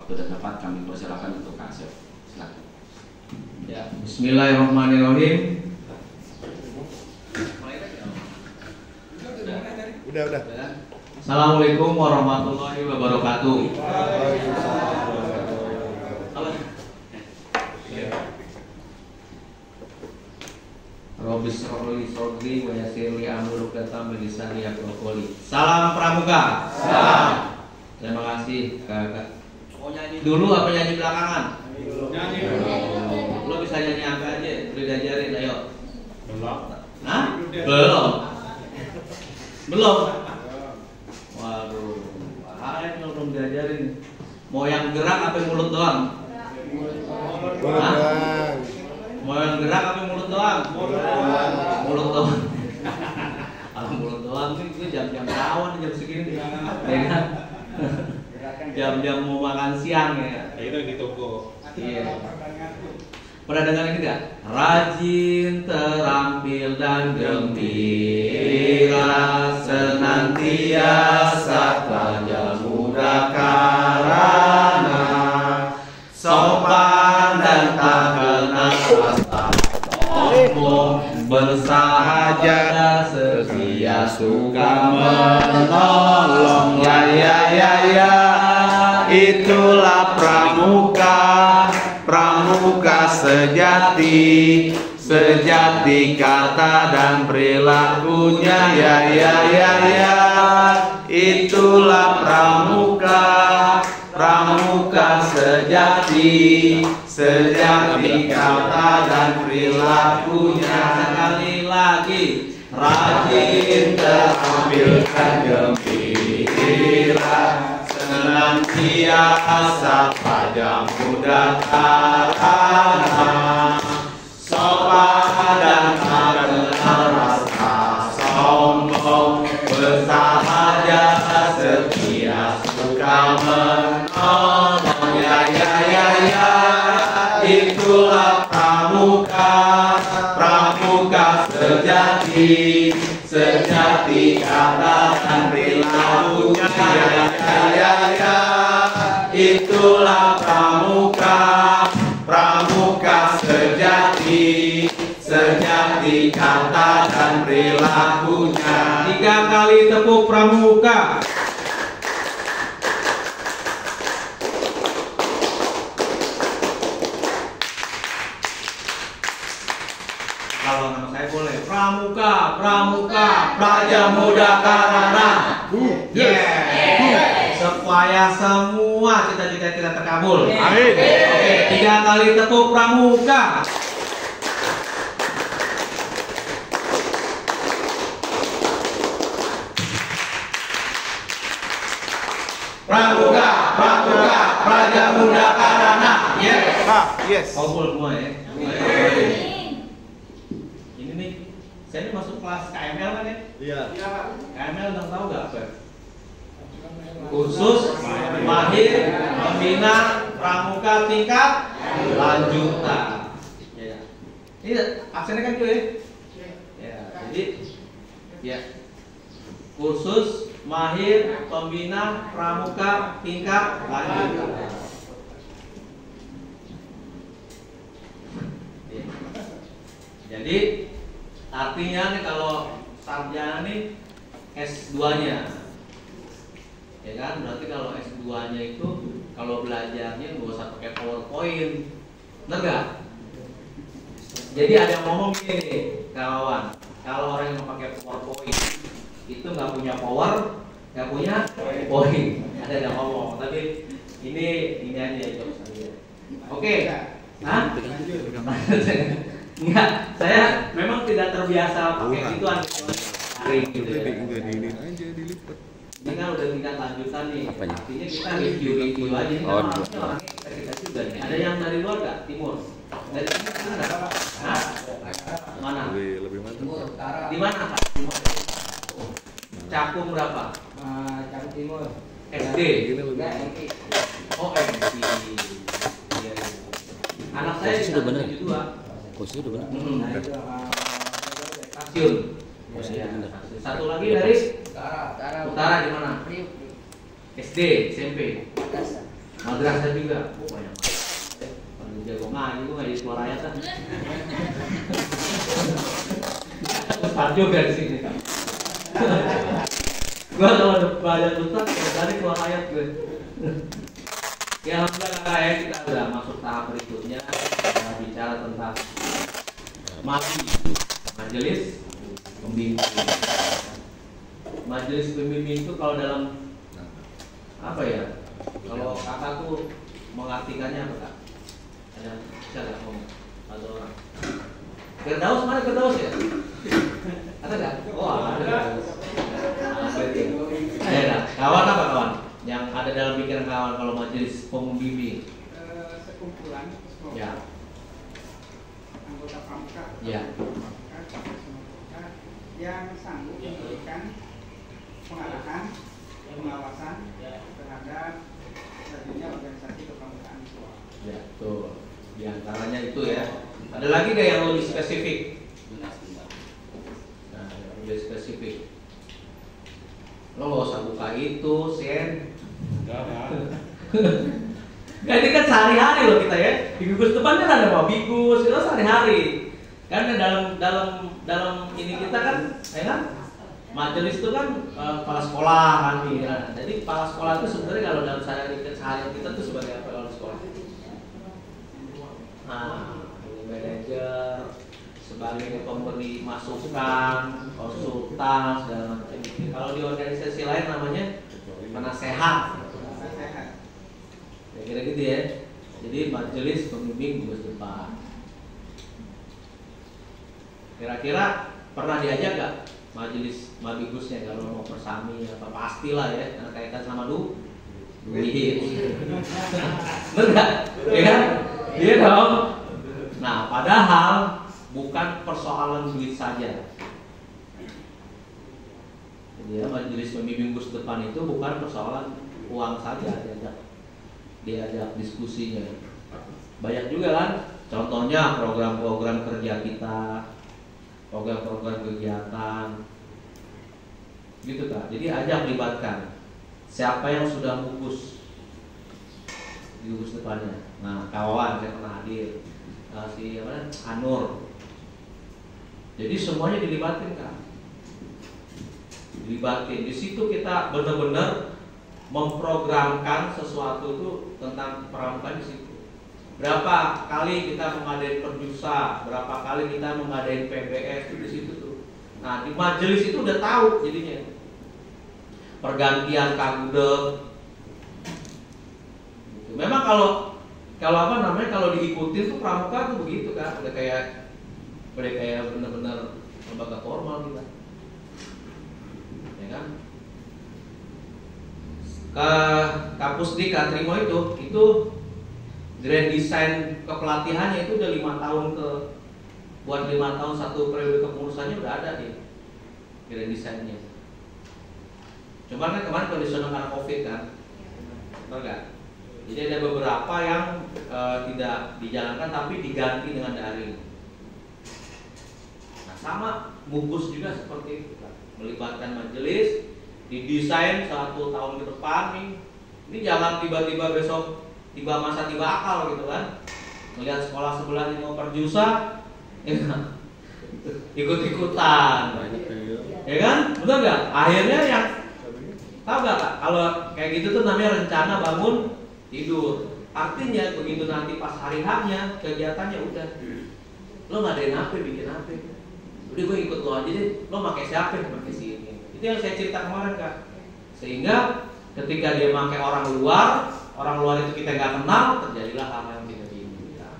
sudah dapat kami persilakan untuk Kak Asep. Silakan. Ya, Bismillahirrahmanirrahim. Udah. Assalamualaikum warahmatullahi wabarakatuh. Robis Roli Sodri Wayasirli Amrul Ketam Bilisani Yakrokoli. Salam Pramuka. Salam. Terima kasih kakak. Mau nyanyi dulu apa nyanyi belakangan? Nyanyi dulu. Lo bisa nyanyi apa aja? Udah diajarin, ayo. Belum. Hah? Belum. Waduh, bahaya kalau belum diajarin. Mau yang gerak apa yang mulut doang? Hah? Mau yang gerak apa yang mulut doang? Mulut doang. Kalau mulut doang itu jam-jam rawan jam segini. Ya kan? Jam-jam mau makan siang ya. Itu di toko. Iya. Pernah dengar ini enggak? Rajin, terampil dan gembira, senantiasa pelajar muda karana, sopan dan tak kenal rasa sombong, bersahaja setia suka menolong. Ya, itulah pramuka sejati kata dan perilakunya. Ya, itulah pramuka sejati kata dan perilakunya. Sekali lagi, rajin, terampil dan gembira, senantiasa pelajar muda karana, sopan dan tak kenal rasa sombong, bersahaja setia suka menolong. Ya, itulah pramuka sejati kata dan perilakunya. Ya, itulah pramuka sejati kata dan perilakunya. 3 kali tepuk pramuka. Kalau nama saya boleh pramuka pelajar muda karana. Supaya semua cita-cita kita terkabul. Amin. Oke, 3 kali tepuk pramuka. Pramuka pelajar muda karana. Yes. Kumpul semua ya. Ini nih, saya ini masuk kelas KML kan ya? Iya. KML udah tahu nggak apa? Kursus mahir membina pramuka tingkat lanjutan. Ya. Ini aksennya kan itu ya? Ya. Jadi ya, kursus mahir pembina pramuka tingkat lanjutan. Jadi artinya nih kalau sarjana nih S2-nya, ya kan? Berarti kalau S2-nya itu kalau belajarnya nggak usah pakai PowerPoint, benar nggak? Jadi ada yang ngomong gini, kawan, kalau orang yang pakai PowerPoint itu nggak punya power, nggak punya point. Ada yang ngomong, tapi ini aja jokes saya. Oke, hah? Enggak, saya memang tidak terbiasa pakai gituan hari gitu ya. Ini kan udah tingkat lanjutan nih. Artinya kita review aja nih. Kita juga nih. Ada yang dari luar nggak? Timur? Dari sini ada? Hah? Mana? Lebih mantap. Di mana Kak? Timur. Cakung berapa? Cakung Timur. SD. Oh SD. Anak saya sudah benar. Kursi udah benar. Stasiun. Satu lagi dari Utara di mana? SD, SMP. Madrasah juga, banyak. Kalau jago ngaji, gue ngaji suara ayat kan. Ustaz juga di sini kan. Gue kalau baca Ustaz, dari keluar ayat gue. Ya alhamdulillah kayak kita udah masuk tahap berikutnya, kita bicara tentang majelis pembimbing. Majelis pembimbing itu kalau dalam apa ya? Kalau kakak tuh mengartikannya apa kak? Ada bisa nggak ngomong? Ada orang? Firdaus mana Firdaus ya? Ada nggak? Oh ada. Ada. Kawan apa kawan? Yang ada dalam pikiran kawan kalau majelis pembimbing? Sekumpulan Ya. anggota pramuka Ya. yang sanggup memberikan pengarahan, pengawasan terhadap terjadinya organisasi kepramukaan Islam. Ya, tuh. Di antaranya itu ya. Ada lagi nggak yang lebih spesifik? Nah, yang lebih spesifik. Lo nggak usah buka itu, Sen. Nah, ini kan sehari-hari loh kita ya. Di Bigus depan kan ada Pak Bigus, itu sehari-hari. Karena dalam ini kita kan, ya kan? Majelis itu kan kepala sekolah kan, ya. Jadi kepala sekolah itu sebenarnya kalau dalam sehari-hari kita tuh sebagai apa kepala sekolah? Nah, manajer, sebagai pemberi masukan, konsultan, segala macam. Kalau di organisasi lain namanya penasehat. Ya, kira gitu ya. Jadi majelis pembimbing Bigus depan. Kira-kira pernah diajak gak majelis mabigusnya kalau mau persami apa pastilah ya, karena kaitan sama duit. Bener gak? Ya kan? Iya dong. Nah, padahal bukan persoalan duit saja. Jadi ya, majelis pembimbing Gus depan itu bukan persoalan uang saja, diajak diskusinya. Banyak juga kan, contohnya program-program kerja kita, program-program kegiatan, gitu kan. Jadi ajak libatkan siapa yang sudah gugus di gugus depannya. Nah, kawan saya pernah hadir, si apa? Anur. Jadi semuanya dilibatin kan. Dilibatin. Di situ kita benar-benar memprogramkan sesuatu itu tentang pramuka di situ. Berapa kali kita mengadain perjusa, berapa kali kita mengadain PBS itu di situ tuh. Nah, di majelis itu udah tahu jadinya. Pergantian kagudeg. Memang kalau apa namanya kalau diikutin tuh pramuka tuh begitu kan, udah kayak benar-benar lembaga formal kita. Ya kan? Ke kampus di Katrimo itu grand design kepelatihannya itu udah 5 tahun buat 5 tahun satu periode kepengurusannya udah ada nih grand desainnya. Cuma kan kemarin kondisional karena COVID kan, betul nggak? Jadi ada beberapa yang tidak dijalankan tapi diganti dengan daring. Nah, sama gugus juga seperti itu kan, melibatkan majelis, didesain 1 tahun ke depan nih. Ini jangan tiba-tiba besok tiba masa tiba akal gitu kan, melihat sekolah sebelah ini mau perjusa, ya kan? Ikut-ikutan, ya kan? Betul nggak? Akhirnya yang tahu nggak Kak? Kalau kayak gitu tuh namanya rencana bangun tidur. Artinya begitu nanti pas hari haknya kegiatannya udah, lo ngadain apa, bikin apa, udah gue ikut lo aja deh. Lo pakai siapa? Pakai sini. Itu yang saya cerita kemarin Kak. Sehingga ketika dia pakai orang luar itu kita nggak kenal, terjadilah hal yang tidak diinginkan.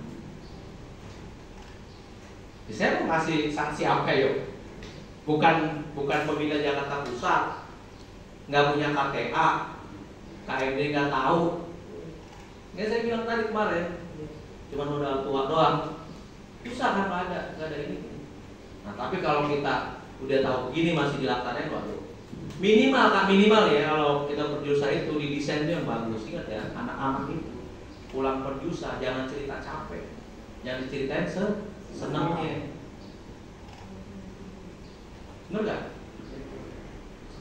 Saya mau kasih sanksi apa yuk? Bukan pembina Jakarta Pusat, nggak punya KTA, KMD nggak tahu. Nggak, saya bilang tadi kemarin, cuma modal tua doang. Susah kan nggak ada ini. Nah tapi kalau kita udah tahu begini masih dilaksanain, waduh. Minimal ya kalau kita perjusa itu didesain yang bagus. Ingat ya, anak-anak itu pulang perjusa jangan cerita capek, jangan diceritain senangnya. Bener gak?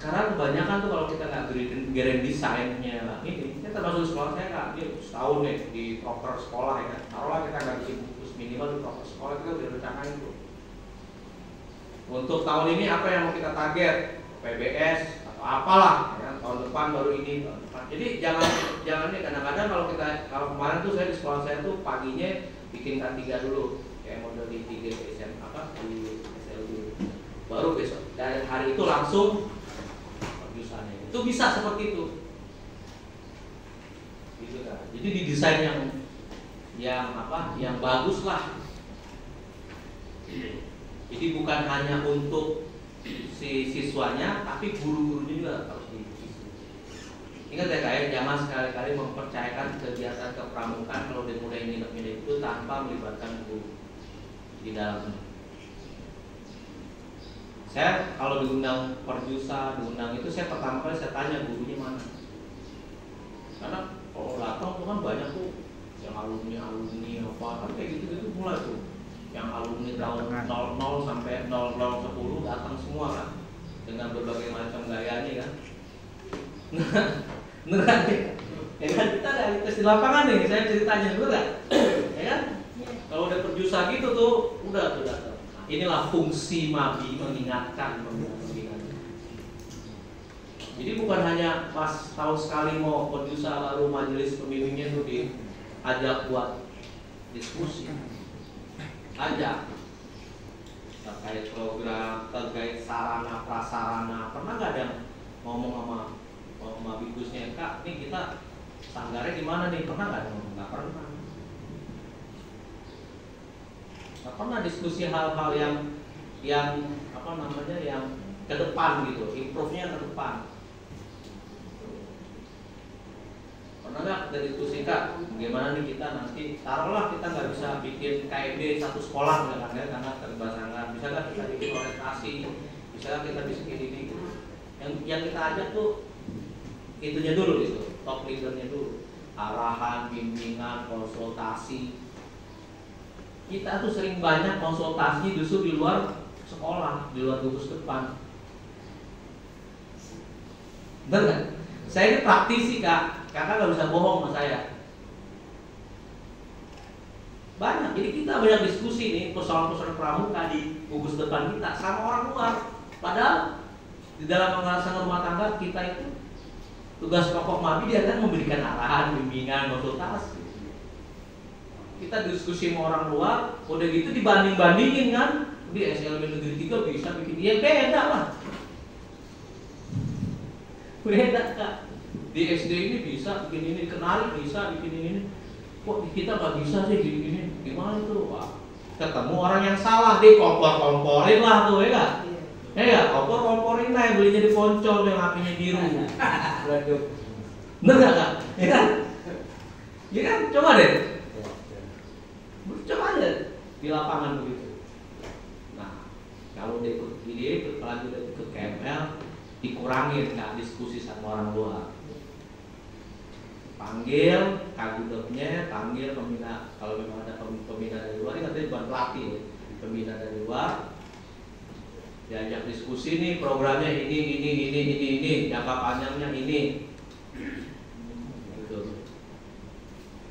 sekarang kebanyakan tuh kalau kita nggak grand desainnya ini, kita termasuk di sekolah saya kak, dia setahun nih di proper sekolah ya kan, taruhlah kita nggak bikin bungkus minimal di proper sekolah, kita udah rencanain tuh. Untuk tahun ini apa yang mau kita target, PBS atau apalah, ya, tahun depan baru ini, tahun depan. Jadi jangan nih kadang-kadang kalau kemarin tuh saya di sekolah saya tuh paginya bikin K3 dulu, kayak model di 3 SM apa di SLB, baru besok dari hari itu langsung perjusannya. Itu bisa seperti itu. Gitu kan. Jadi didesain yang bagus lah. Jadi bukan hanya untuk si siswanya, tapi guru-gurunya juga harus diikuti. Ingat ya kayak jangan sekali-kali mempercayakan kegiatan kepramukaan kalau udah mulai nginep-nginep itu tanpa melibatkan guru di dalamnya. Saya kalau diundang perjusa, diundang itu saya pertama kali saya tanya gurunya mana. Karena kalau datang tuh kan banyak tuh yang alumni apa kan kayak gitu mulai tuh. Yang alumni tahun 00 sampai 0010 datang semua kan dengan berbagai macam gayanya kan. Beneran nih. Ya kan kita ada tes di lapangan nih, saya ceritanya dulu kan. Ya kan? Kalau udah perjusa gitu tuh udah. Inilah fungsi MABI, mengingatkan. Jadi bukan hanya pas tahun sekali mau perjusa baru majelis pembimbingnya tuh diajak buat diskusi. Ajak terkait program, terkait sarana prasarana. Pernah nggak ada yang ngomong sama Mabigusnya, Kak, ini kita sanggarnya gimana nih? Pernah nggak ngomong? Nggak pernah. Nggak pernah diskusi hal-hal yang ke depan gitu, improve-nya ke depan. Pernah nggak kita diskusi, Kak, bagaimana nih kita nanti, taruhlah kita nggak bisa bikin KMD satu sekolah misalkan ya, karena terbasangan, bisa nggak kita bikin orientasi, bisa nggak kita bikin ini gitu. Yang kita ajak tuh itunya dulu gitu, top leadernya dulu, arahan, bimbingan, konsultasi. Kita tuh sering banyak konsultasi justru di luar sekolah, di luar gugus depan. Bener nggak? Saya ini praktisi kak, kakak nggak bisa bohong sama saya. Banyak, jadi kita banyak diskusi nih persoalan-persoalan pramuka di gugus depan kita sama orang luar. Padahal di dalam pengawasan rumah tangga kita itu tugas pokok MABI dia kan memberikan arahan, bimbingan, konsultasi. Kita diskusi sama orang luar, udah gitu dibanding-bandingin kan, di SLB Negeri 3 bisa bikin, ya beda lah. Beda kak. Di SD ini bisa bikin ini, kenali bisa bikin ini. Kok di kita nggak bisa sih bikin ini? Gimana tuh pak? Ketemu orang yang salah, deh kompor-komporin lah tuh ya kak. Ya kompor-komporin lah yang belinya di Poncol yang apinya biru. Bener gak kak? Ya kan? Ya kan? Coba deh. Coba aja di lapangan begitu. Nah, kalau dia ikut ide, apalagi udah ikut KML, dikurangin nggak diskusi sama orang luar. Panggil kagudepnya, panggil pembina. Kalau memang ada pembina dari luar, ini katanya bukan pelatih, pembina dari luar. Diajak diskusi nih programnya ini, jangka panjangnya ini. Gitu.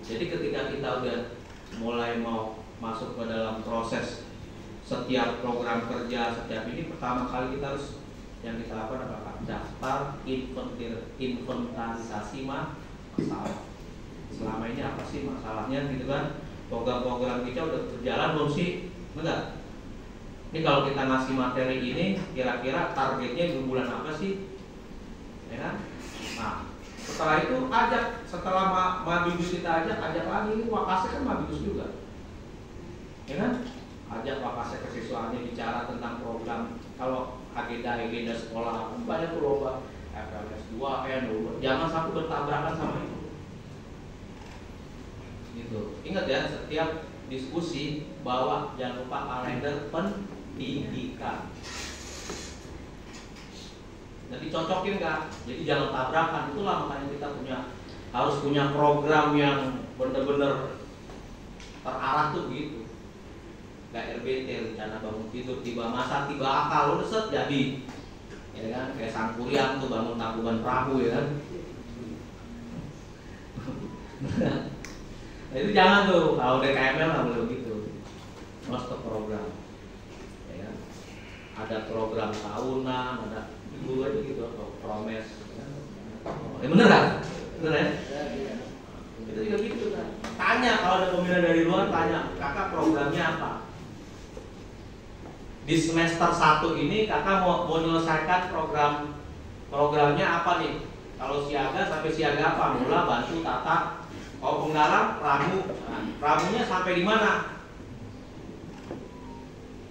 Jadi ketika kita udah mulai mau masuk ke dalam proses setiap program kerja, setiap ini pertama kali kita harus yang kita lakukan adalah daftar inventarisasi masalah. Selama ini apa sih masalahnya gitu kan? Program-program kita udah berjalan belum sih? Enggak. Ini kalau kita ngasih materi ini kira-kira targetnya di bulan apa sih? Ya kan? Nah, setelah itu ajak, setelah Mabidus kita ajak lagi, ini Wakase kan Mabidus juga, ya kan? Ajak Wakase kesiswaannya bicara tentang program. Kalau agenda sekolah, banyak tuh lomba FLS 2, jangan sampai bertabrakan sama itu. Gitu. Ingat ya, setiap diskusi bawa jangan lupa kalender pendidikan. Jadi cocokin kak, jadi jangan tabrakan. Itulah makanya kita harus punya program yang benar-benar terarah tuh gitu. Kayak RBT, rencana bangun tidur, tiba masa, tiba akal, udah set jadi. ya kan, kayak Sangkuriang tuh bangun tangkuban perahu ya kan. Nah, itu jangan tuh, kalau DKML nggak boleh begitu, harus ke program, ya kan? Ada program tahunan, ada dulu aja gitu, atau promes, ya. Bener kan? Bener ya? Itu juga gitu kan. Tanya kalau ada pembina dari luar, tanya, kakak programnya apa? Di semester 1 ini kakak mau menyelesaikan programnya apa nih? Kalau siaga sampai siaga apa? Mula, bantu, tata. Kalau penggarap, ramu. Nah, ramunya sampai di mana?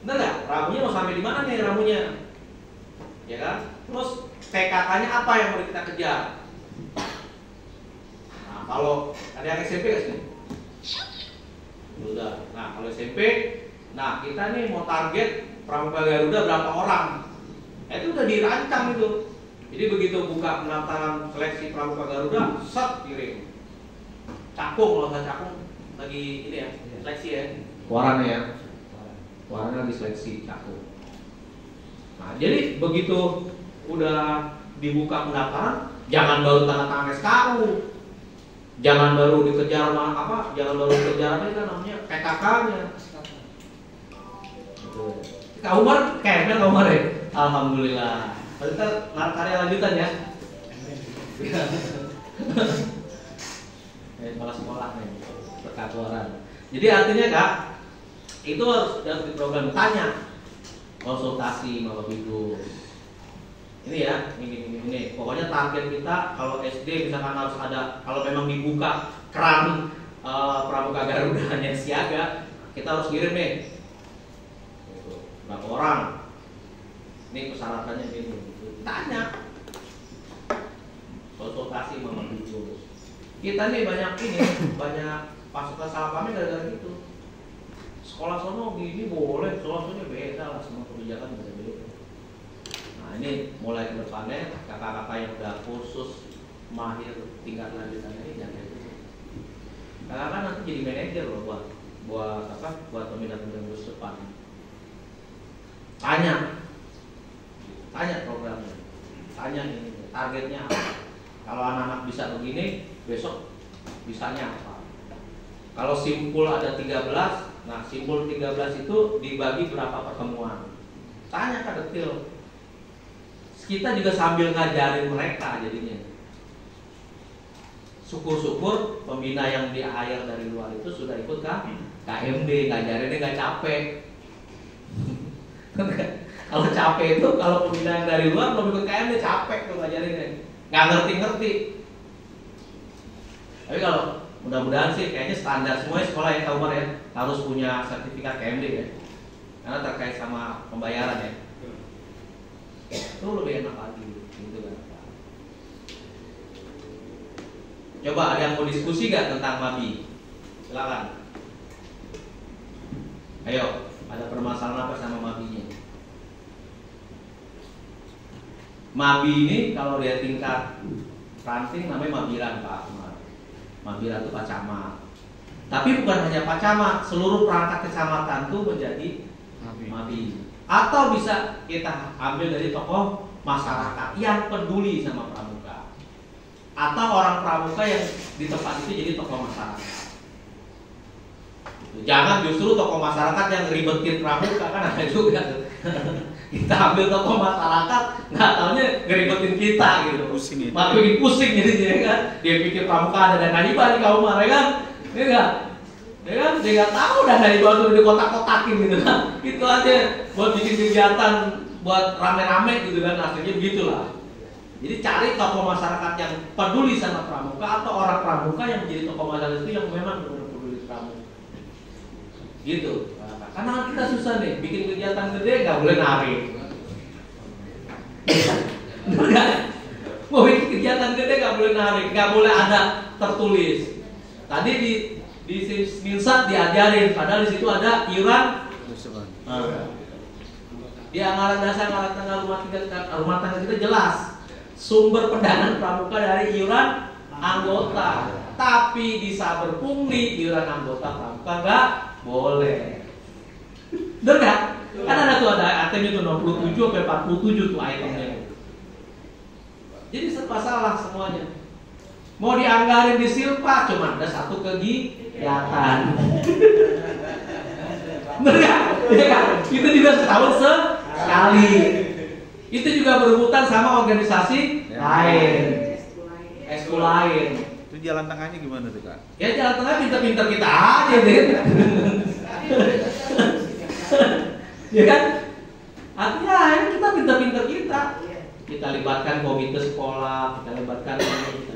Bener nggak? Ramunya mau sampai di mana nih ramunya? Ya kan? Terus TKK-nya apa yang mau kita kejar? Nah, kalau ada yang SMP nggak sih? Udah. Nah, kalau SMP, nah kita nih mau target Pramuka Garuda berapa orang? Itu udah dirancang itu. Jadi begitu buka pendaftaran seleksi Pramuka Garuda, set kirim. Cakung, kalau saya cakung lagi ini ya, seleksi ya. Warannya ya. Warannya lagi seleksi cakung. Nah, jadi begitu udah dibuka pendaftaran, jangan baru tanda tangan SKU. Jangan baru dikejar apa? Jangan baru dikejar apa itu namanya? PKK-nya. Kak Umar, kayaknya Kak Umar ya? Alhamdulillah. Kita karya lanjutan ya. Kepala sekolah nih, perkantoran. Jadi artinya Kak, itu harus di program tanya, konsultasi sama Bapak-Ibu. Ini ya, ini. Pokoknya target kita kalau SD misalkan harus ada, kalau memang dibuka keran Pramuka Garuda hanya siaga, kita harus kirim nih. Berapa orang? Ini persyaratannya ini. Tanya, konsultasi sama Bapak-Ibu. Kita nih banyak pasukan salah paham gara-gara gitu. Sekolah sono gini boleh, sekolah sono beda lah, semua kebijakan beda-beda. Nah ini mulai ke depannya kakak-kakak yang udah kursus mahir tingkat lanjutan ini jangan itu. Kakak nanti jadi manajer loh buat pembinaan terus depan. Tanya programnya, tanya ini targetnya apa. Kalau anak-anak bisa begini, besok bisanya apa? Kalau simpul ada 13, nah simpul 13 itu dibagi berapa pertemuan? Tanya ke detail. Kita juga sambil ngajarin mereka jadinya. Syukur-syukur pembina yang di hire dari luar itu sudah ikut kan KMD, ngajarinnya nggak capek. Kalau capek itu, kalau pembina yang dari luar belum ikut KMD capek tuh ngajarinnya, nggak ngerti-ngerti. Tapi kalau mudah-mudahan sih kayaknya standar semua sekolah yang tahu ya harus punya sertifikat KMD ya, karena terkait sama pembayaran ya. Itu lebih enak lagi gitu kan. Coba ada yang mau diskusi gak tentang MABI? Silakan. Ayo, ada permasalahan apa sama MABI-nya? MABI ini kalau dia tingkat ranting namanya Mabiran Pak. Mabiran itu Pak Camat. Tapi bukan hanya Pak Camat, seluruh perangkat kecamatan itu menjadi MABI. Atau bisa kita ambil dari tokoh masyarakat yang peduli sama pramuka, atau orang pramuka yang di tempat itu jadi tokoh masyarakat. Jangan justru tokoh masyarakat yang ribetin pramuka, kan ada juga. Kita ambil tokoh masyarakat, nggak taunya ngeribetin kita gitu. Pusing ya. Malah bikin pusing jadi kan. Dia pikir pramuka ada dana hibah di kaum ya kan? Dia nggak. Ya kan, dia nggak tahu dana hibah itu di kotak-kotakin gitu kan. Itu aja buat bikin kegiatan buat rame-rame gitu kan, akhirnya begitulah. Jadi cari tokoh masyarakat yang peduli sama pramuka atau orang pramuka yang menjadi tokoh masyarakat itu yang memang benar-benar peduli pramuka. Gitu. Karena kita susah nih, bikin kegiatan gede nggak boleh narik. Benar nggak? Mau bikin kegiatan gede nggak boleh narik, nggak boleh ada tertulis. Tadi di Minsat diajarin, padahal di situ ada iuran. Di anggaran dasar anggaran tanggal rumah tangga kita jelas sumber pendanaan pramuka dari iuran anggota. Tapi di saber pungli iuran anggota pramuka nggak boleh. Bener nggak? Kan ada tuh ada itemnya tuh 67 sampai 47 tuh itemnya. Jadi serba salah semuanya. Mau dianggarin di Silpa cuma ada satu kegiatan. Bener nggak? Ya kan? Itu juga setahun sekali. Itu juga berebutan sama organisasi lain, ekskul lain. Itu jalan tengahnya gimana tuh Kak? Ya jalan tengah pinter-pinter kita aja deh. Ya kan? Artinya kita pinter-pinter kita. Kita libatkan komite sekolah, kita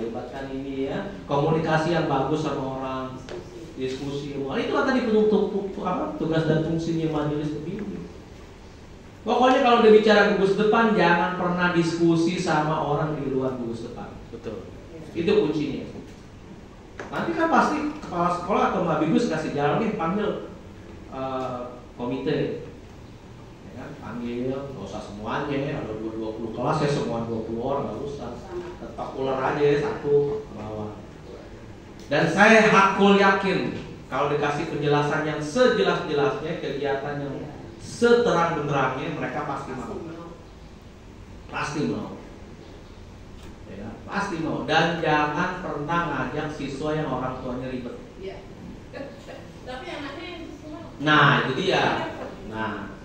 libatkan ini ya. Komunikasi yang bagus sama orang, diskusi. Wah, itu tadi tugas dan fungsinya majelis pembimbing. Pokoknya kalau udah bicara gugus depan, jangan pernah diskusi sama orang di luar gugus depan. Betul. Itu kuncinya. Nanti kan pasti kepala sekolah atau Mabigus kasih jalan nih, panggil komite. Ya kan? Panggil, nggak usah semuanya ya, ada 20 kelas ya semua 20 orang, nggak usah. Tetap ular aja ya, satu ke bawah. Dan saya hakul yakin kalau dikasih penjelasan yang sejelas-jelasnya, kegiatan yang seterang-benderangnya, mereka pasti mau. Pasti mau. Ya, pasti mau. Dan jangan pernah ngajak siswa yang orang tuanya ribet. Iya. Tapi anaknya yang semua. Nah, itu dia. Nah,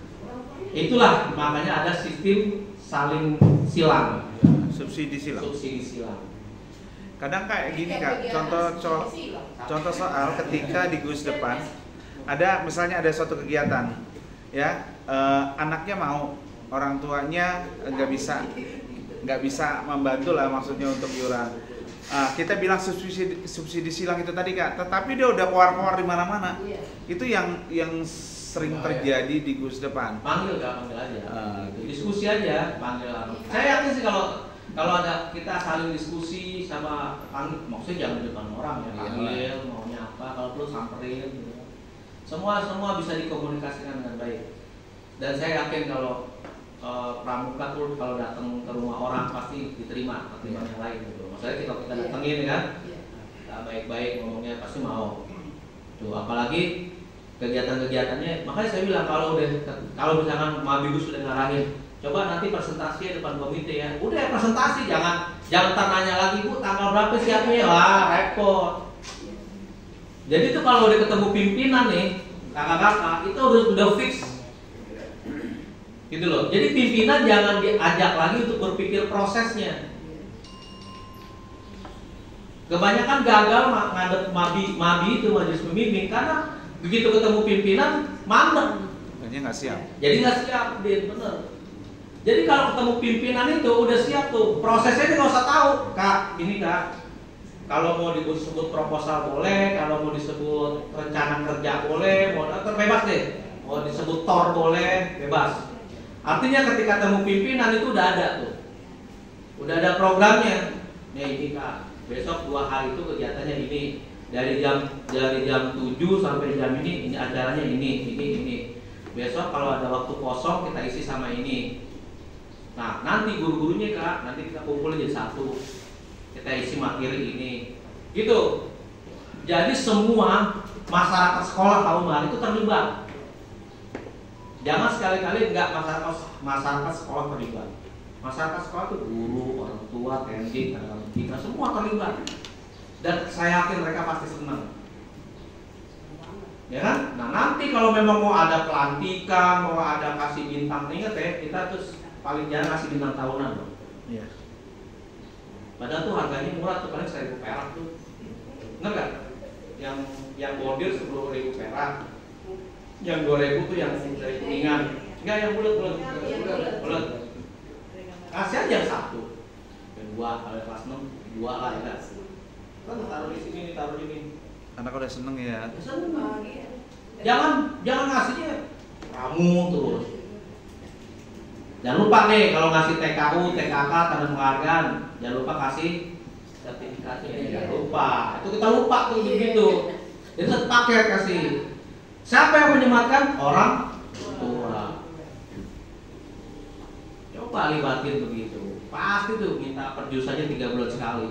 itulah makanya ada sistem saling silang. Subsidi silang. Subsidi silang. Kadang kayak gini Kak, contoh soal ketika di gugus depan ada misalnya ada suatu kegiatan, ya anaknya mau, orang tuanya nggak bisa membantu lah maksudnya untuk iuran. Kita bilang subsidi silang itu tadi Kak, tetapi dia udah keluar di mana-mana. Itu yang sering terjadi di gugus depan. Panggil aja. Diskusi aja, panggil. Saya yakin sih kalau ada kita saling diskusi sama panggil, maksudnya jangan di depan orang ya, panggil maunya apa, kalau perlu samperin gitu. Semua bisa dikomunikasikan dengan baik. Dan saya yakin kalau pramuka tuh kalau datang ke rumah orang pasti diterima yang lain gitu. Maksudnya kita datengin kan, kita baik-baik ngomongnya pasti mau. Tuh apalagi kegiatan-kegiatannya, makanya saya bilang kalau misalkan Mabigus sudah ngarahin, coba nanti presentasi depan komite ya. Udah presentasi, jangan tanya lagi Bu tanggal berapa siapnya, wah repot. Jadi itu kalau udah ketemu pimpinan nih, kakak-kakak itu udah fix. Gitu loh. Jadi pimpinan jangan diajak lagi untuk berpikir prosesnya. Kebanyakan gagal ngadep mabi itu majelis pembimbing karena begitu ketemu pimpinan mandek. Kayaknya nggak siap. Jadi nggak siap, bener. Jadi kalau ketemu pimpinan itu udah siap tuh, prosesnya dia nggak usah tahu, Kak. Ini Kak, kalau mau disebut proposal boleh, kalau mau disebut rencana kerja boleh, mau bebas deh. Mau disebut TOR boleh, bebas. Artinya ketika ketemu pimpinan itu udah ada tuh, udah ada programnya. Nih ini Kak, besok 2 hari itu kegiatannya ini. Dari jam 7 sampai jam ini acaranya ini. Besok kalau ada waktu kosong kita isi sama ini. Nah nanti guru-gurunya Kak, nanti kita kumpulin jadi satu, kita isi materi ini, gitu. Jadi semua masyarakat sekolah Kaumar itu terlibat. Jangan sekali-kali enggak masyarakat sekolah terlibat. Masyarakat sekolah itu guru, orang tua, TNI, kita semua terlibat. Dan saya yakin mereka pasti senang. Ya kan? Nah nanti kalau memang mau ada pelantikan, mau ada kasih bintang, ingat ya, kita terus paling jarang kasih bintang tahunan loh. Iya. Padahal tuh harganya murah tuh, paling 1.000 perak tuh. Bener gak? Yang bordir 10.000 perak. Yang 2.000 tuh yang dari Kuningan. Enggak, yang bulat. Kasih aja yang satu. Yang 2, kalau kelas 6, 2 lah ya. Kan taruh di sini, taruh di sini. Anak udah seneng ya. Seneng. Jangan ngasihnya kamu terus. Jangan lupa nih kalau ngasih TKU, TKK, tanda penghargaan, jangan lupa kasih sertifikatnya. Jangan lupa. Itu kita lupa tuh begitu. Jadi satu paket kasih. Siapa yang menyematkan? Orang tua. Coba libatin begitu. Pasti tuh minta perjus aja 3 bulan sekali.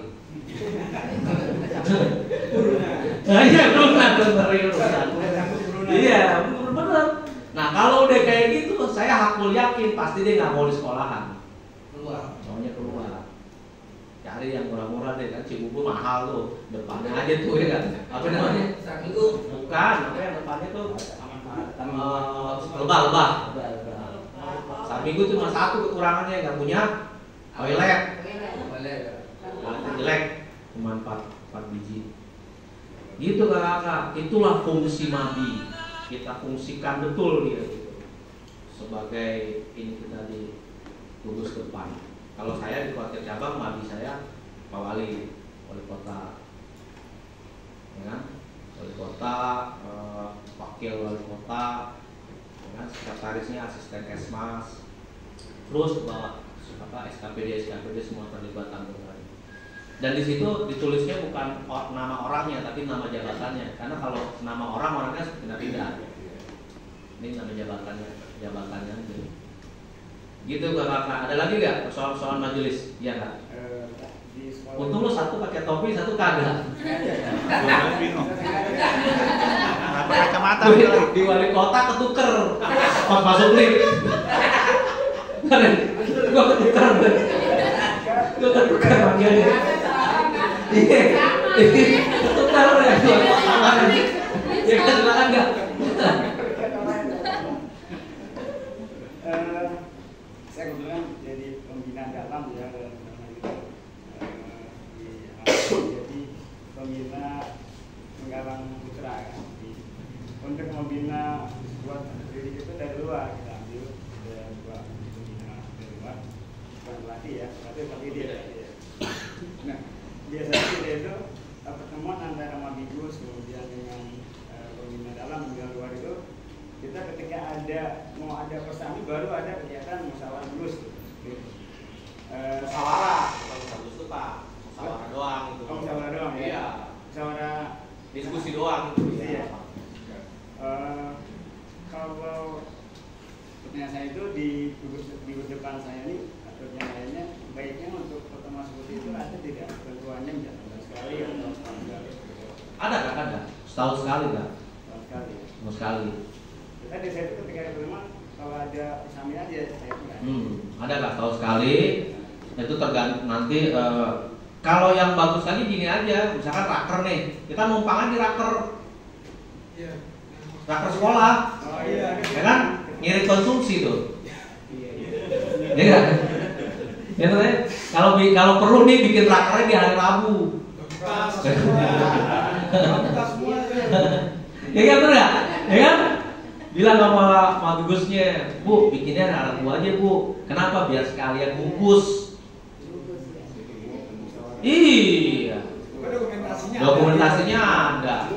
Iya bener. Nah kalau udah kayak gitu, saya hakul yakin pasti dia nggak mau di sekolahan. Maunya keluar. cari yang murah-murah deh kan, Cibubur mahal tuh, depannya aja tuh ya kan, apa namanya? Bukan, apa yang depannya tuh? Lebah. Saminggu cuma satu kekurangannya, nggak punya toilet. Toiletnya jelek, cuma 4 biji. Gitu kakak, itulah fungsi MABI. Kita fungsikan betul dia gitu. Sebagai ini kita di gugus depan. Kalau saya di Kota Cabang, MABI saya Pak Wali Kota, ya kan? Wali Kota, wakil Wali Kota, ya kan? Sekretarisnya asisten Esmas, terus bawa SKPD semua terlibat anggota. Dan di situ ditulisnya bukan nama orangnya, tapi nama jabatannya. Karena kalau nama orangnya pindah-pindah. Ini nama jabatannya aja. Gitu kakak. Ada lagi nggak persoalan majelis? Iya kak. Untung lu satu pakai topi, satu kagak. Bingung. Nah, pakai kacamata Di wali kota ketuker. Pas masuk lift. Gua ketuker bagiannya. Iya. Ketuker ya. Ya kan silakan enggak? Saya kebetulan jadi pembina dalam ya, jadi pembina Penggalang Putra kan. Untuk membina buat diri itu dari luar kita ambil ada 2 pembina dari luar, bukan pelatih ya, pelatih dia. Nah biasanya dia itu pertemuan antara Mabigus kemudian dengan pembina dalam pembina luar itu, kita ketika mau ada persami baru ada kegiatan musyawarah lulus. Musyawarah, kalau bagus tuh Pak. Musyawarah doang itu. Oh, musyawarah doang ya. Iya. Musyawarah Diskusi doang itu. Iya. Kalau pertanyaan saya itu di depan saya ini atau yang lainnya, baiknya untuk pertemuan seperti itu ada tidak ketentuannya misalnya sekali atau sekali? Ada. Setahun sekali kan? Sekali. Setahun sekali. Tadi saya itu ketika pertemuan kalau ada persamian aja saya enggak. Ada lah setahun sekali. Itu tergantung nanti. Kalau yang bagus sekali gini aja, misalkan raker nih, kita numpangnya di raker. Raker sekolah. Oh iya. Ya kan? Ngirit konsumsi tuh. Iya kan? Ya kan? Kalau perlu nih bikin rakernya di hari Rabu. Ya kan bener ya kan? Bilang sama Pak Gugusnya, Bu, bikinnya hari Rabu aja Bu. Kenapa? Biar sekalian bungkus. Iya. Dokumentasinya ada.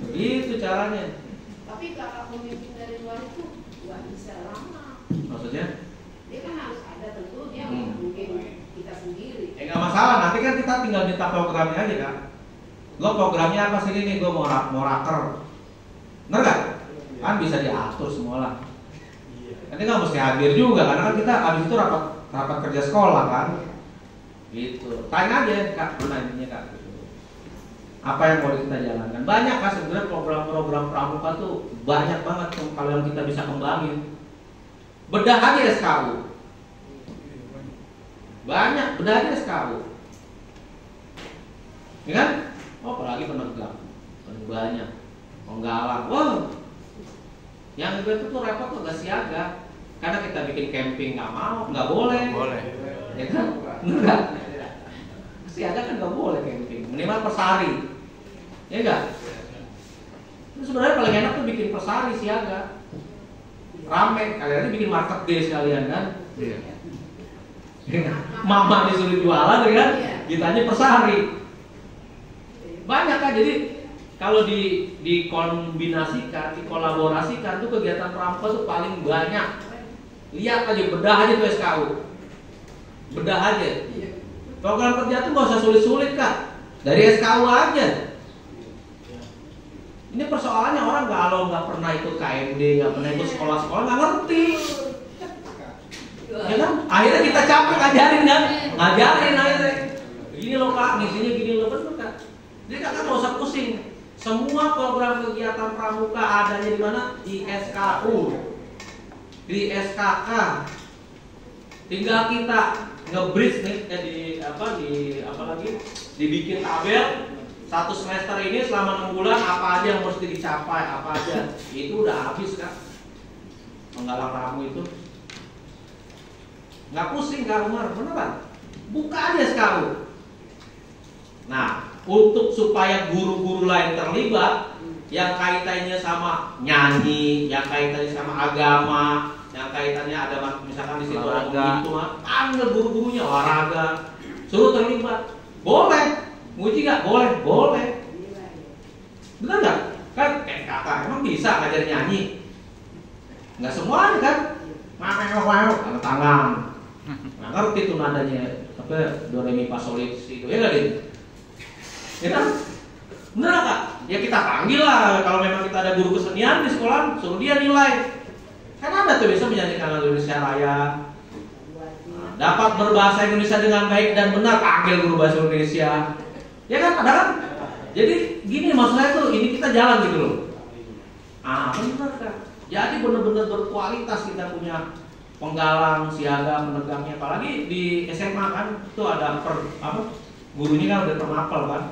Begitu caranya. Tapi kakak pemimpin dari luar itu nggak bisa lama. Maksudnya? Dia kan harus ada tentu dia mungkin kita sendiri. Nggak masalah. Nanti kan kita tinggal minta programnya aja kan. Lo programnya apa sih ini? Gue mau raker. Bener gak? Kan bisa diatur semua lah. Nanti nggak mesti hadir juga karena kan kita abis itu rapat kerja sekolah kan. Gitu. Tanya aja kak, mana ininya kak? Apa yang mau kita jalankan? Banyak kan sebenarnya program-program pramuka tuh banyak banget kalau yang kita bisa kembangin. Bedah aja SKU. Banyak, bedah aja SKU. Ya kan? Oh, apalagi penegak. Banyak. Penggalang. Wah. Yang itu tuh repot tuh gak siaga. Karena kita bikin camping nggak mau, nggak boleh. Boleh. Ya kan? Enggak. Siaga kan nggak boleh camping. Minimal persari. Ya enggak? Itu sebenarnya paling enak tuh bikin persari siaga. Rame, kalian bikin market day sekalian kan? Iya. Mama disuruh jualan ya kan? Kitanya persari. Banyak kan, jadi kalau dikombinasikan, dikolaborasikan tuh kegiatan pramuka tuh paling banyak. Lihat aja, bedah aja tuh SKU. Bedah aja. Program kerja tuh gak usah sulit-sulit kak. Dari SKU aja. Ini persoalannya orang kalau nggak pernah ikut KMD, nggak pernah ikut sekolah-sekolah, nggak ngerti. Ya kan? Akhirnya kita capek ngajarin kan? Ngajarin akhirnya. Gini loh kak, ngisinya gini loh, bener kak. Jadi kakak nggak usah pusing. Semua program kegiatan pramuka adanya di mana? Di SKU, di SKK. Tinggal kita nge-bridge nih, dibikin tabel 1 semester ini selama 6 bulan apa aja yang mesti dicapai, apa aja. Itu udah habis Kak. Menggalang ramu itu. Nggak pusing Kak Umar, beneran. Buka aja sekarang. Nah, untuk supaya guru-guru lain terlibat, yang kaitannya sama nyanyi, yang kaitannya sama agama, yang kaitannya ada misalkan di situ ada gitu mah, panggil guru-gurunya olahraga, suruh terlibat. Boleh, nguji nggak? Boleh. Benar nggak? Kan kakak emang bisa ngajar nyanyi? Nggak semuanya kan? Tanda tangan. Nggak ngerti tuh nadanya apa do re mi fa sol itu ya nggak Din? Ya kan? Bener Kak? Ya kita panggil lah kalau memang kita ada guru kesenian di sekolah, suruh dia nilai. Kan ada tuh bisa menyanyikan lagu Indonesia Raya. Nah, dapat berbahasa Indonesia dengan baik dan benar, panggil guru bahasa Indonesia. Ya kan? Ada kan? Jadi gini maksudnya tuh, ini kita jalan gitu loh. Benar Kak. Jadi benar-benar berkualitas kita punya penggalang, siaga, penegangnya. Apalagi di SMA kan itu ada gurunya kan udah termapel kan.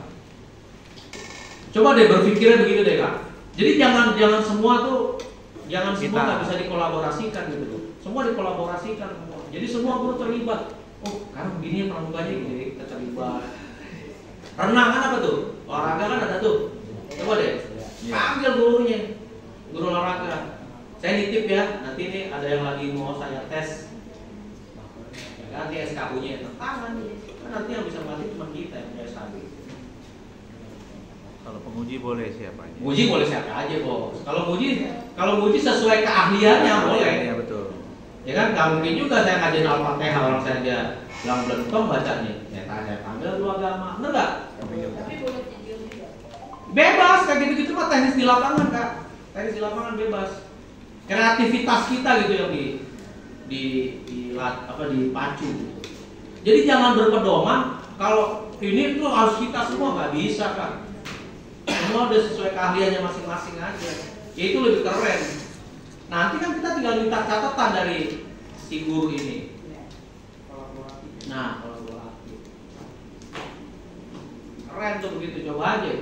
Coba deh berpikirnya begitu deh Kak. Jadi jangan semua tuh, jangan semua nggak bisa dikolaborasikan gitu loh. Semua dikolaborasikan semua. Jadi semua guru terlibat. Oh, karena begini pramuganya gini, kita terlibat. Renang kan apa tuh? Olahraga kan ada tuh. Coba deh, panggil gurunya, guru olahraga. Saya nitip ya, nanti ini ada yang lagi mau saya tes. Ya kan, nanti SKU-nya tangan nih. Kan nanti yang bisa melatih cuma kita yang punya SKU. Kalau penguji boleh siapa aja? Muji boleh siapa aja Bos. Kalau muji sesuai keahliannya boleh. Iya betul. Ya kan, nggak mungkin juga saya ngajarin Al-Fatihah orang saya aja bilang belentong bacanya. Saya panggil dua agama, bener nggak? Tapi boleh tidur juga. Bebas kayak gitu-gitu mah teknis di lapangan Kak. Teknis di lapangan bebas. Kreativitas kita gitu yang dipacu gitu. Jadi jangan berpedoman kalau ini tuh harus kita semua, nggak bisa Kak. Semua udah sesuai keahliannya masing-masing aja. Ya itu lebih keren. Nanti kan kita tinggal minta catatan dari si guru ini. Nah, kolaborasi. Keren tuh begitu, coba aja.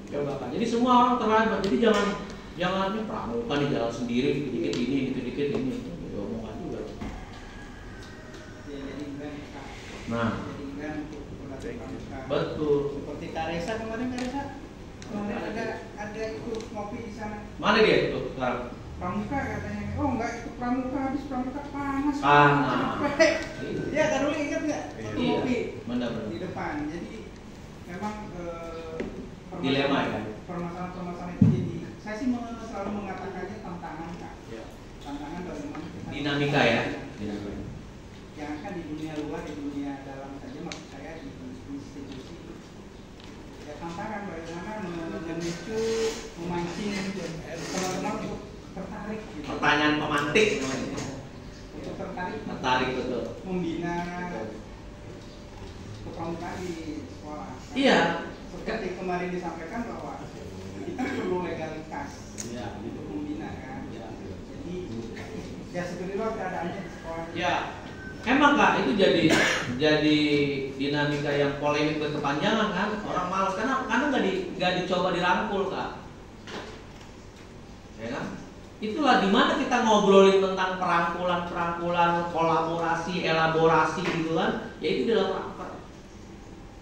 Coba Kak. Jadi semua orang terlibat. Jadi jangan pramuka di jalan sendiri, dikit-dikit ini, dikit-dikit ini. Omongan juga. Nah, betul. Seperti Karesa kemarin ada ikut ngopi di sana. Mana dia tuh sekarang? Pramuka katanya. Oh enggak ikut pramuka, habis pramuka panas. Iya, Karuli ingat nggak? Waktu ngopi Benar. di depan. Jadi memang Dilema ya. Permasalahan-permasalahan itu jadi saya sih selalu mengatakannya tantangan Kak. Tantangan bagaimana kita Dinamika ya. Jangan kan di dunia luar, di dunia dalam saja, maksud saya di institusi. Ya tantangan bagaimana memicu, memancing teman-teman untuk tertarik. Gitu. Pertanyaan pemantik namanya. Untuk Tertarik betul. Membina kepramukaan di sekolah. Iya. Seperti kemarin disampaikan bahwa kita perlu legalitas untuk membina kan. Jadi ya seperti itu keadaannya di sekolah. Ya. Emang Kak itu jadi dinamika yang polemik berkepanjangan kan, orang malas karena nggak dicoba dirangkul Kak, ya kan? Itulah dimana kita ngobrolin tentang perangkulan, kolaborasi, elaborasi gitu kan, ya itu dalam rapat.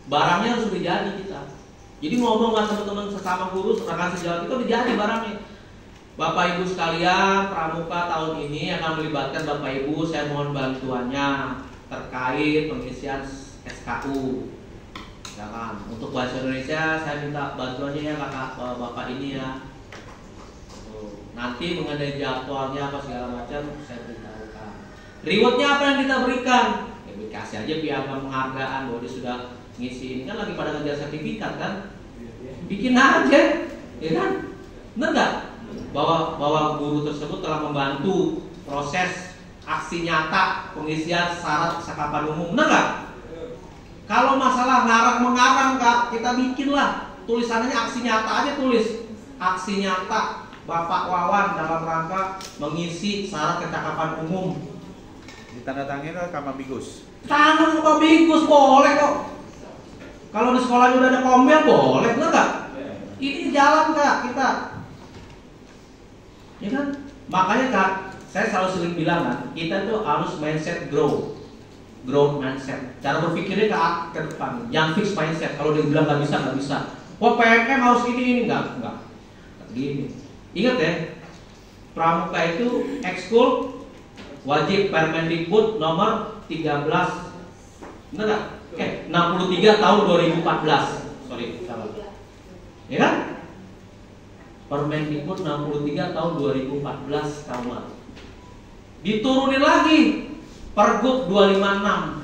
Barangnya harus jadi kita. Jadi ngomong sama teman-teman sesama guru, rekan sejawat itu udah jadi barangnya. Bapak Ibu sekalian, pramuka tahun ini akan melibatkan Bapak Ibu. Saya mohon bantuannya terkait pengisian SKU. Ya kan? Untuk bahasa Indonesia saya minta bantuannya ya Bapak ini ya. Nanti mengenai jadwalnya apa segala macam saya beritahukan. Rewardnya apa yang kita berikan? Ya dikasih aja piagam penghargaan bahwa dia sudah ngisi ini kan lagi pada ngejar sertifikat kan? Bikin aja, ya kan? Bener nggak? Bahwa guru tersebut telah membantu proses aksi nyata pengisian syarat kesakapan umum, benar nggak? Kalau masalah ngarang-mengarang Kak, kita bikinlah tulisannya aksi nyata aja, tulis aksi nyata Bapak Wawan dalam rangka mengisi syarat kecakapan umum Ditandatangani oleh Kamambigus. Tangan Kamambigus boleh kok. Kalau di sekolahnya udah ada kombel boleh, benar nggak? Ini jalan Kak kita. Ya kan? Makanya Kak, saya selalu sering bilang kan, kita tuh harus mindset growth mindset. Cara berpikirnya ke depan, yang fix mindset. Kalau dia bilang nggak bisa. Wah PMM harus ini enggak. Gini. Ingat ya, pramuka itu ekskul wajib Permendikbud nomor 13. Benar nggak? 63 tahun 2014. Sorry, salah. Ya kan? Permendikbud 63 tahun 2014 tahun lalu. Diturunin lagi Pergub 256.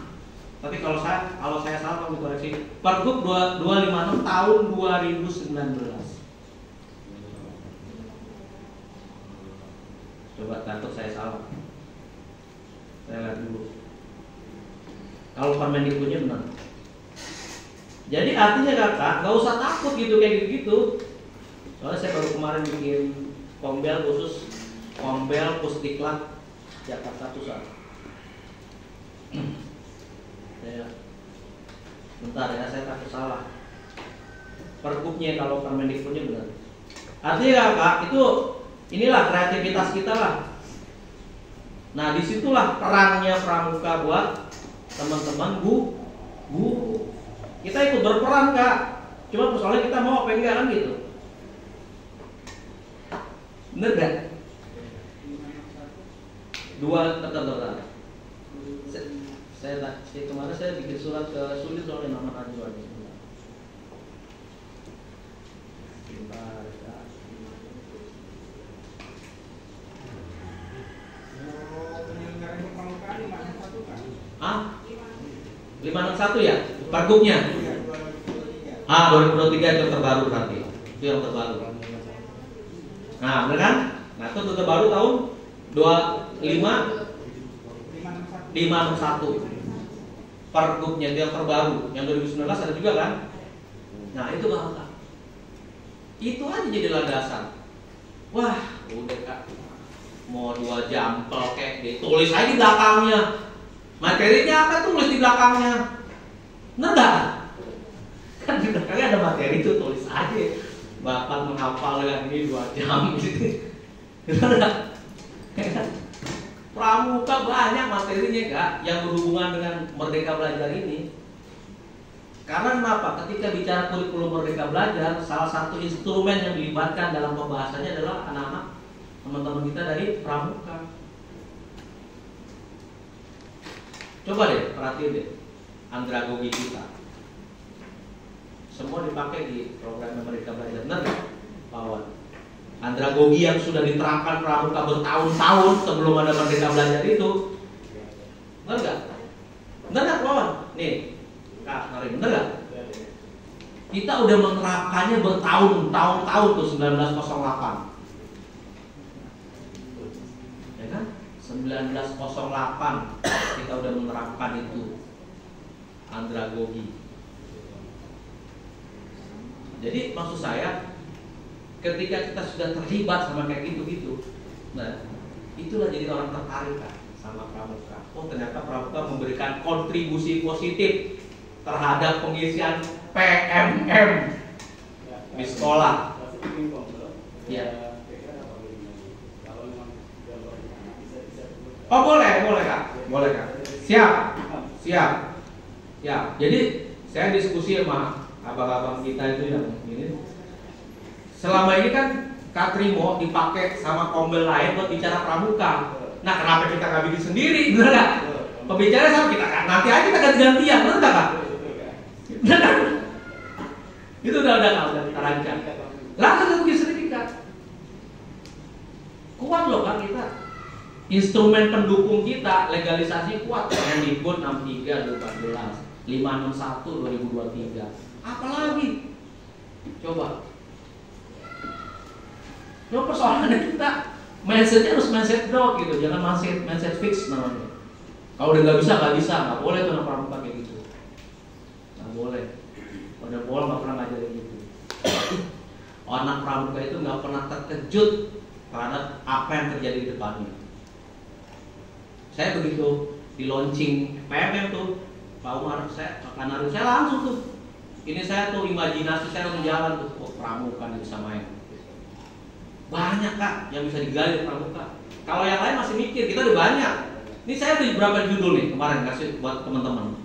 Tapi kalau saya salah kamu koreksi. Pergub 256 tahun 2019. Coba takut saya salah. Saya lihat dulu. Kalau Permendikbudnya benar. Jadi artinya Kakak nggak usah takut gitu kayak gitu. Soalnya saya baru kemarin bikin kombel khusus kombel Pusdiklat Jakarta Pusat. Bentar ya, saya takut salah. Pergubnya kalau Permendikbudnya benar. Artinya Kakak itu inilah kreativitas kita lah. Nah disitulah perannya pramuka buat teman-teman guru. Kita ikut berperan Kak. Cuma persoalannya kita mau apa enggak kan gitu. Bener gak? Bentar. Saya kemarin saya bikin surat ke Sulit soalnya nama ajuannya. Bentar ya. 561 ya? Pergubnya? 2023 itu terbaru berarti. Itu yang terbaru. Nah, benar kan? Nah, itu terbaru tahun 561. Pergubnya itu yang terbaru. Yang 2019 ada juga kan? Nah, itu Kak. Itu aja jadi landasan. Wah, udah Kak. Mau 2 jam kayak ditulis aja di belakangnya. Materinya apa tulis di belakangnya? Benar gak? Kan di belakangnya ada materi itu tulis aja. Bapak menghafal yang ini 2 jam gitu. Benar gak? Pramuka banyak materinya Kak yang berhubungan dengan Merdeka Belajar ini. Karena kenapa? Ketika bicara kurikulum Merdeka Belajar, salah satu instrumen yang dilibatkan dalam pembahasannya adalah anak-anak teman-teman kita dari pramuka. Coba deh, perhatiin deh andragogi kita. Semua dipakai di program Merdeka Belajar. Benar nggak, Pak Wan? Andragogi yang sudah diterapkan pramuka bertahun-tahun sebelum ada Merdeka Belajar itu. Benar nggak? Benar nggak, Pak Wan? Nih, Kak Nari, benar nggak? Kita udah menerapkannya bertahun-tahun tuh 1908. Ya kan? 1908 kita udah menerapkan itu andragogi. Jadi maksud saya ketika kita sudah terlibat sama kayak gitu-gitu, nah itulah jadi orang tertarik kan sama pramuka. Oh ternyata pramuka memberikan kontribusi positif terhadap pengisian PMM di sekolah. Ya. Oh boleh Kak, boleh Kak. Siap. Ya, jadi saya diskusi sama abang-abang kita itu yang ini. Selama ini kan Kak Trimo dipakai sama kombel lain buat bicara pramuka. Nah kenapa kita nggak bikin sendiri, benar nggak? Pembicara sama kita kan, nanti aja kita ganti-gantian, benar nggak Kak? Benar kan? Itu udah kita rancang. Langsung kita bikin sendiri Kak. Kuat loh Kak kita. Instrumen pendukung kita legalisasi kuat. Permendikbud 63 2014, 561 2023. Apalagi? Coba persoalannya kita mindsetnya harus mindset growth gitu, jangan mindset fix namanya. Kalau udah nggak bisa, nggak boleh tuh anak pramuka kayak gitu, nggak boleh. Pada pola nggak pernah ngajarin gitu. Anak pramuka itu nggak pernah terkejut terhadap apa yang terjadi di depannya. Saya begitu di launching PMM tuh Pak Umar, saya langsung tuh, ini saya tuh imajinasi saya menjalan tuh, kok pramuka bisa main. Banyak Kak yang bisa digali pramuka. Kalau yang lain masih mikir, kita udah banyak. Ini saya tuh berapa judul nih kemarin kasih buat teman-teman.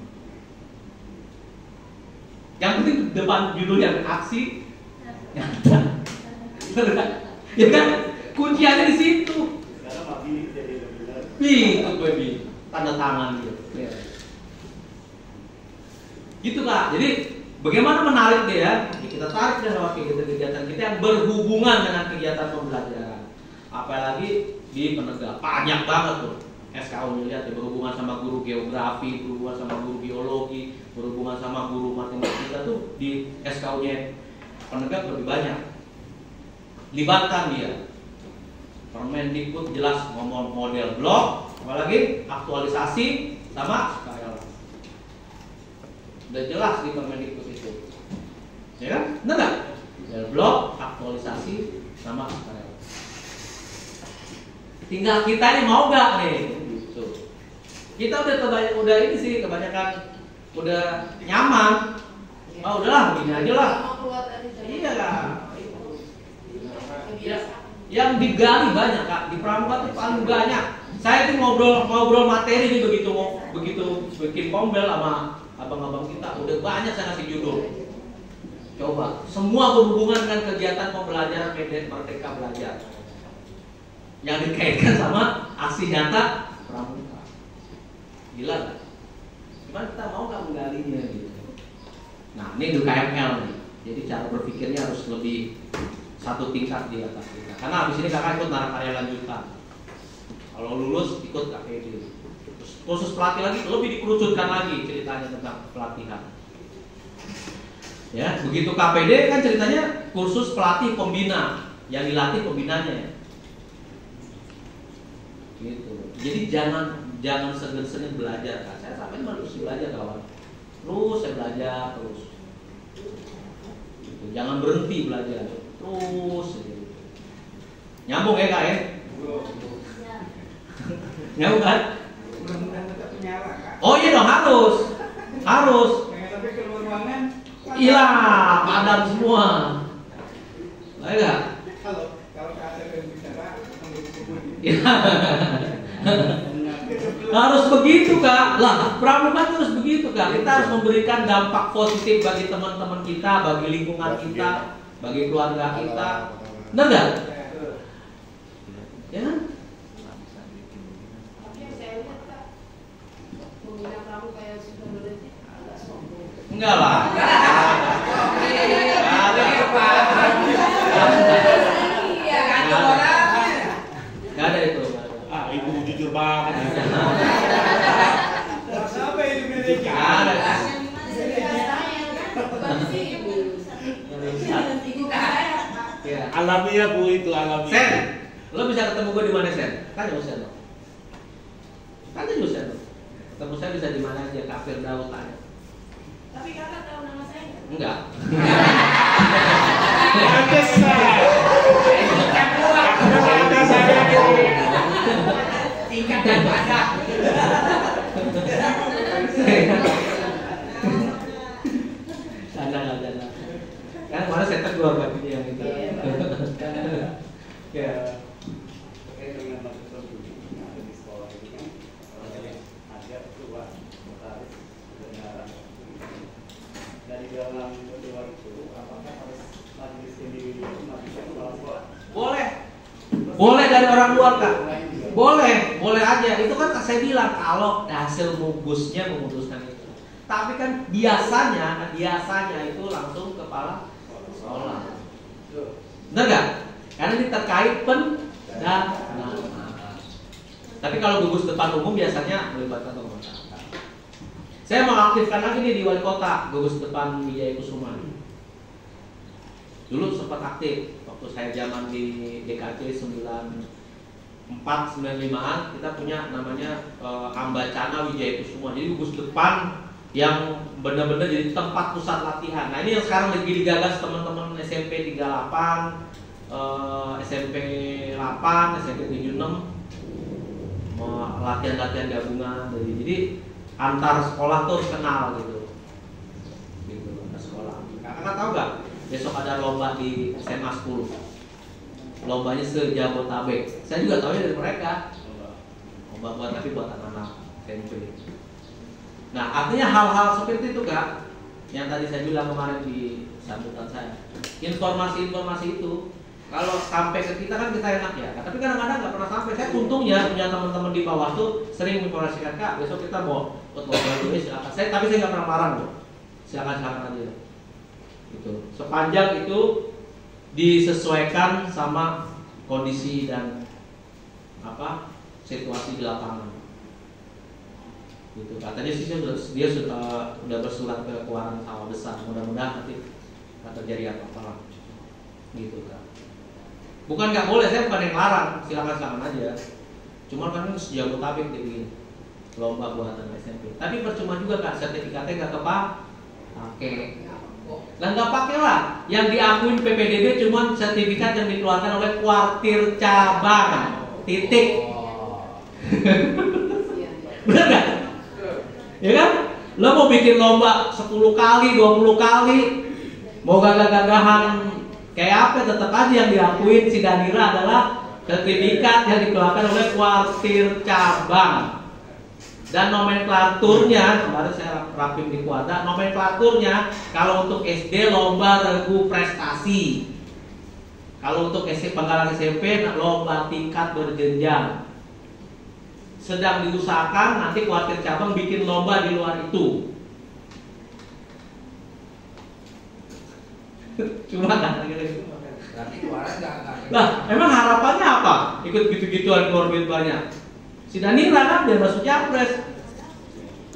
Yang penting depan judul yang aksi nyata. Ya kan? Kunciannya di situ. Sekarang Mabi jadi lebih Ikut baby, tanda tangan gitu. Gitu Kak. Jadi bagaimana menarik dia ya? Kita tarik dan lewat kegiatan kita yang berhubungan dengan kegiatan pembelajaran. Apalagi di penegak banyak banget tuh. SKU lihat ya, berhubungan sama guru geografi, berhubungan sama guru biologi, berhubungan sama guru matematika tuh di SKU-nya penegak lebih banyak. Libatkan dia. Permendikbud jelas ngomong model blok, apalagi aktualisasi sama SKL. Udah jelas di Permendikbud itu. Ya kan? Benar nggak? Model blok, aktualisasi sama SKL. Tinggal kita ini mau nggak nih? Gitu. Kita udah ini sih kebanyakan udah nyaman. Oh udahlah begini aja lah. Iya Kak. Ya, yang digali banyak Kak. Di pramuka tuh paling banyak. Saya tuh ngobrol materi nih begitu bikin pombel sama abang-abang kita. Udah banyak saya kasih judul. Coba semua berhubungan dengan kegiatan pembelajaran Merdeka Belajar yang dikaitkan sama aksi nyata pramuka. Gila kan? Cuman kita mau nggak menggalinya gitu. Nah ini UKML nih. Jadi cara berpikirnya harus lebih satu tingkat di atas kita. Karena habis ini kakak ikut narkarya lanjutan. Kalau lulus ikut KPD. Terus khusus pelatih lagi lebih dikerucutkan lagi ceritanya tentang pelatihan. Ya, begitu KPD kan ceritanya kursus pelatih pembina yang dilatih pembinanya ya. Gitu. Jadi jangan segen-segen belajar Kak. Saya sampai terus belajar kawan. Terus saya belajar terus. Gitu. Jangan berhenti belajar. Terus gitu. Nyambung ya Kak ya? Nyambung kan? Oh iya dong harus. Harus. Tapi keluar ruangan Hilang, padam semua. Baik enggak? kalau ada yang bicara Harus begitu Kak. Lah, pramuka harus begitu Kak. Kita harus memberikan dampak positif bagi teman-teman kita, bagi lingkungan kita, bagi keluarga kita. Benar enggak? Ya kan? Tapi yang saya lihat Kak, pembina pramuka yang sudah berhenti agak sombong. Enggak lah. Enggak ada itu. Ah, ibu jujur banget. siapa ini mereka? Ada. Ya. Alamiah Bu, itu alamiah. Sen, lo bisa ketemu gue di mana Sen? Tanya Sen lo. Tanya dulu Sen lo. Ketemu saya bisa di mana aja? Kafir Daud tanya. Tapi kakak tahu nama saya nggak? Enggak. Ada saya Tingkat dan pada. Canda. Kan mana setan keluar baginya yang itu. Ya. Terkait dengan mahasiswa yang ada di sekolah ini kan ada keluar notaris kebenaran. Dari dalam kedua itu apakah harus majelis sendiri itu majelis kepala sekolah? Boleh dari orang luar Kak. Boleh aja. Itu kan saya bilang kalau hasil mugusnya memutuskan itu. Tapi kan biasanya itu langsung kepala sekolah. Benar nggak? Karena ini terkait pendanaan. Tapi kalau gugus depan umum biasanya melibatkan tokoh masyarakat. Saya mau aktifkan lagi nih di wali kota gugus depan Wijaya Kusuma. Dulu sempat aktif waktu saya zaman di DKC 94-95an kita punya namanya Ambacana Wijaya Kusuma. Jadi gugus depan yang benar-benar jadi tempat pusat latihan. Nah ini yang sekarang lagi digagas teman-teman SMP 38, SMP 8, SMP 76. latihan-latihan gabungan. Jadi antar sekolah tuh harus kenal gitu. Antar sekolah. Kakak tahu nggak? Besok ada lomba di SMA 10. Lombanya se-Jabotabek. Saya juga tahu dari mereka. Lomba buat anak-anak SMP. Nah, artinya hal-hal seperti itu Kak, yang tadi saya bilang kemarin di sambutan saya. Informasi-informasi itu kalau sampai ke kita kan kita enak ya. Tapi kadang-kadang nggak pernah sampai. Saya untungnya punya teman-teman di bawah tuh sering menginformasikan, Kak, besok kita mau ikut lomba ini silakan. Tapi saya nggak pernah larang loh. Silakan aja. Gitu. Sepanjang itu disesuaikan sama kondisi dan situasi di lapangan. Gitu. Katanya sih dia sudah bersurat ke Keuangan Sawah Besar. Mudah-mudahan nanti nggak terjadi apa-apa. Gitu kan. Bukan nggak boleh, saya bukan yang larang, silakan aja. Cuma kan Jabotabek dibikin lomba buatan SMP. Tapi percuma juga Kak, sertifikatnya nggak kepake. Lah nggak pakai lah. Yang diakuin PPDB cuma sertifikat yang dikeluarkan oleh kuartir cabang. Titik. Benar nggak? Ya kan? Lo mau bikin lomba 10 kali, 20 kali, mau gagah-gagahan kayak apa, tetap aja yang diakuin si Danira adalah sertifikat yang dikeluarkan oleh kuartir cabang. Dan nomenklaturnya, kemarin saya rapim di Kuarda, nomenklaturnya kalau untuk SD lomba regu prestasi. Kalau untuk penggalan SMP lomba tingkat berjenjang. Sedang diusahakan nanti kuartir cabang bikin lomba di luar itu. Cuma kan nah, emang harapannya apa? Ikut gitu-gituan korbit banyak. Si Danira kan dia masuk Japres.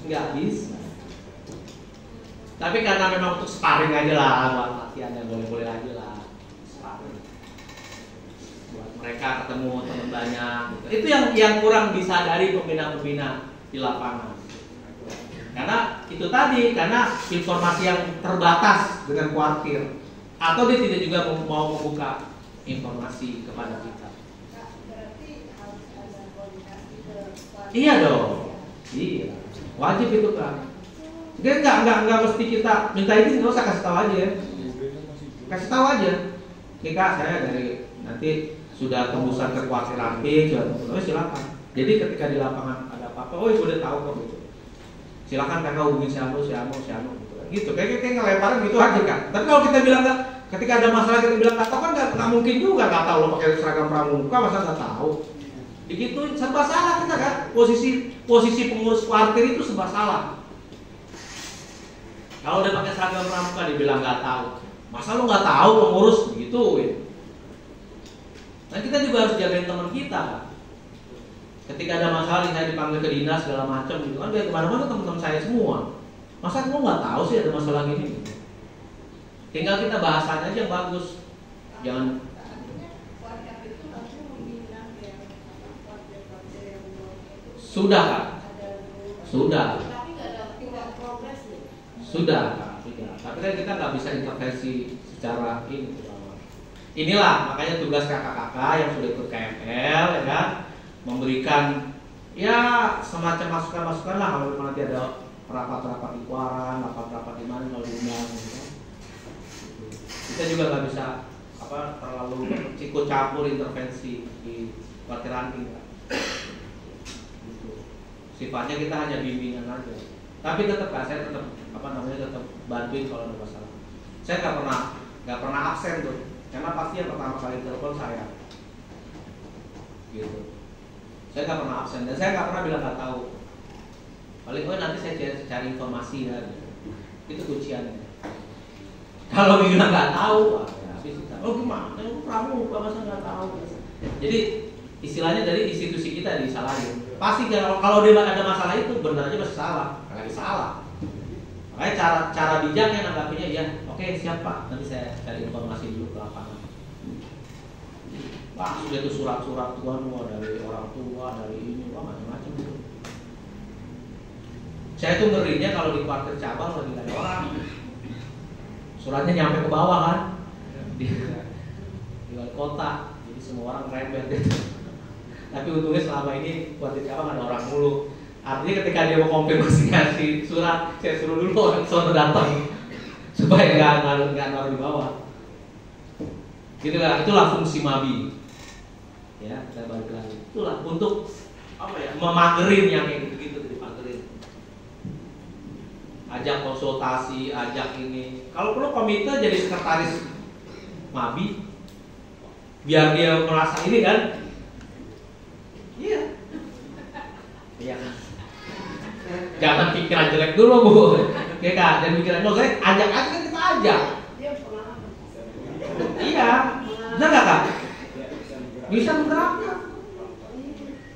Nggak bisa. Tapi karena memang untuk sparring aja lah, buat latihan yang boleh-boleh aja lah. Sparring. Buat mereka ketemu teman banyak. Itu yang kurang disadari pembina-pembina di lapangan. Karena itu tadi, karena informasi yang terbatas dengan kuartir. Atau dia tidak juga mau membuka informasi kepada kita. Iya dong, iya, wajib itu Kak. Jadi nggak mesti kita minta izin, nggak usah, kasih tahu aja. Kasih tahu aja. Nih Kak, saya dari nanti sudah tembusan ke kuartir rapi, silakan. Jadi ketika di lapangan ada apa-apa, udah tahu kok gitu. Silakan Kakak hubungin si Anu gitu. Kayak ngelemparin gitu aja Kak. Tapi kalau kita bilang nggak, ketika ada masalah kita bilang nggak tahu kan nggak mungkin juga nggak tahu. Lo pakai seragam pramuka masa nggak tahu? Digituin serba salah kita kan. Posisi pengurus kuartir itu serba salah. Kalau udah pakai seragam pramuka dibilang nggak tahu, masa lo nggak tahu pengurus begituin? Nah kita juga harus jagain teman kita. Ketika ada masalah saya dipanggil ke dinas segala macam gitu kan, biar kemana-mana teman-teman saya semua. Masa kamu nggak tahu sih ada masalah gini? Tinggal kita bahasanya aja yang bagus. Jangan. Sudah Kak. Sudah. Sudah. Tapi kan kita nggak bisa intervensi secara ini. Inilah makanya tugas kakak-kakak yang sudah ikut KML ya kan, memberikan ya semacam masukan-masukan lah kalau nanti ada rapat-rapat di Kuaran, rapat-rapat di mana kalau diundang gitu. Kita juga nggak bisa terlalu ikut campur intervensi di kuartir ranting gitu. Sifatnya kita hanya bimbingan aja. Tapi tetap saya tetap tetap bantuin kalau ada masalah. Saya nggak pernah absen tuh, karena pasti yang pertama kali telepon saya. Gitu. Saya nggak pernah absen dan saya nggak pernah bilang nggak tahu. Paling nanti saya cari informasi ya. Itu kunciannya. Kalau bilang nggak tahu, habis kita. Oh gimana? Pramuka masa nggak tahu? Jadi istilahnya dari institusi kita disalahin. Pasti kalau dia ada masalah itu benar aja pasti salah, lagi salah. Makanya cara bijaknya nanggapinya ya, oke siap Pak, nanti saya cari informasi dulu ke lapangan. Wah sudah itu surat-surat tuan dari orang tua, dari ini, wah macam-macam gitu. Saya tuh ngerinya kalau di kuartir cabang lagi ada orang, suratnya nyampe ke bawah kan, di wali kota, jadi semua orang rembet gitu. Tapi untungnya selama ini buat di cabang ada orang mulu. Artinya ketika dia mau konfirmasi ngasih surat, saya suruh dulu orang sono datang supaya nggak naruh di bawah. Itulah fungsi MABI. Ya, kita balik lagi. Itulah untuk apa ya? Memagerin yang kayak gitu-gitu, dipagerin. Ajak konsultasi, ajak ini. Kalau perlu komite jadi sekretaris MABI, biar dia merasa ini kan. Iya. Iya kan. Jangan pikiran jelek dulu Bu. Ya kan, dan pikiran jelek ajak aja kan kita ajak. Dia pengalaman. Iya. Benar nggak Kak? Bisa bergeraknya.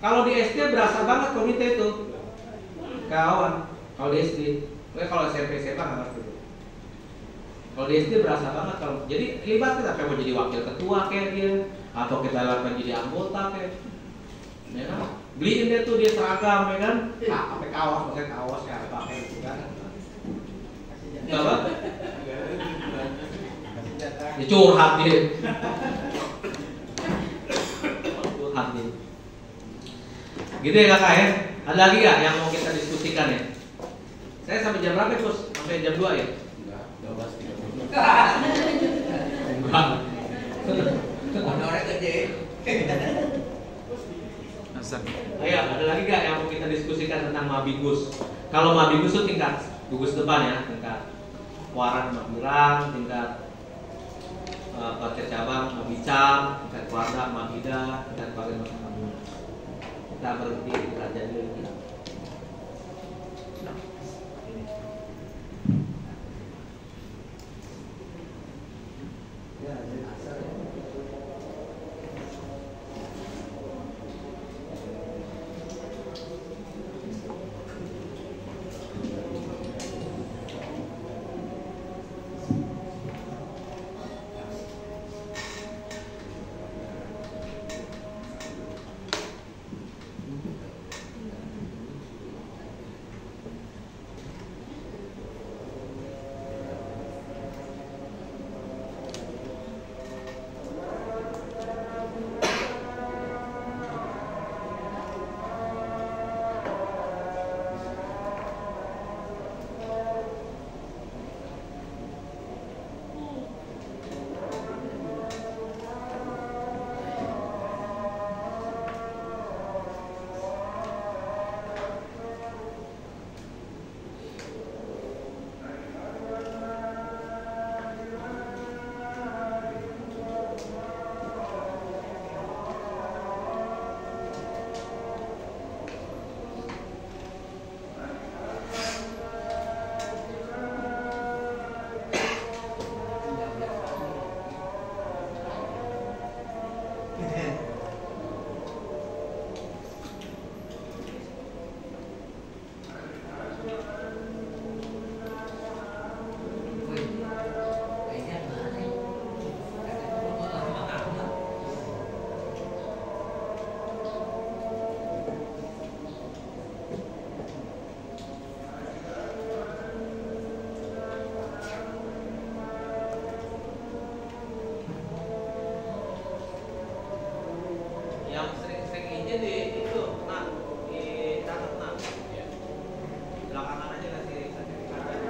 Kalau di SD berasa banget komite itu. Kawan, kalau di SD. Kalau SMP SMA nggak ngerti. Kalau di SD berasa banget kalau. Jadi libat kita mau jadi wakil ketua kayak dia, atau kita lakukan jadi anggota kayak. Ya kan? Beliin dia tuh dia seragam ya kan? Pakai kaos, pakai kaos kayak apa kayak gitu kan? Apa? Ya curhat dia. Curhat dia. Gitu ya kakak ya? Ada lagi gak yang mau kita diskusikan ya? Saya sampai jam berapa Gus? Sampai jam 2 ya? Enggak, 12.30. Enggak. Honornya gede. Ayo, ada lagi gak yang mau kita diskusikan tentang Mabigus? Kalau Mabigus itu tingkat gugus depan ya, tingkat Waran Mabirang, tingkat Paket Cabang Mabicam, tingkat keluarga Mabida, tingkat keluarga Mabida. Kita berhenti di kerajaan dulu. Yang sering-sering izin di itu, nah, di catat nah. Belakangan aja kasih sertifikat.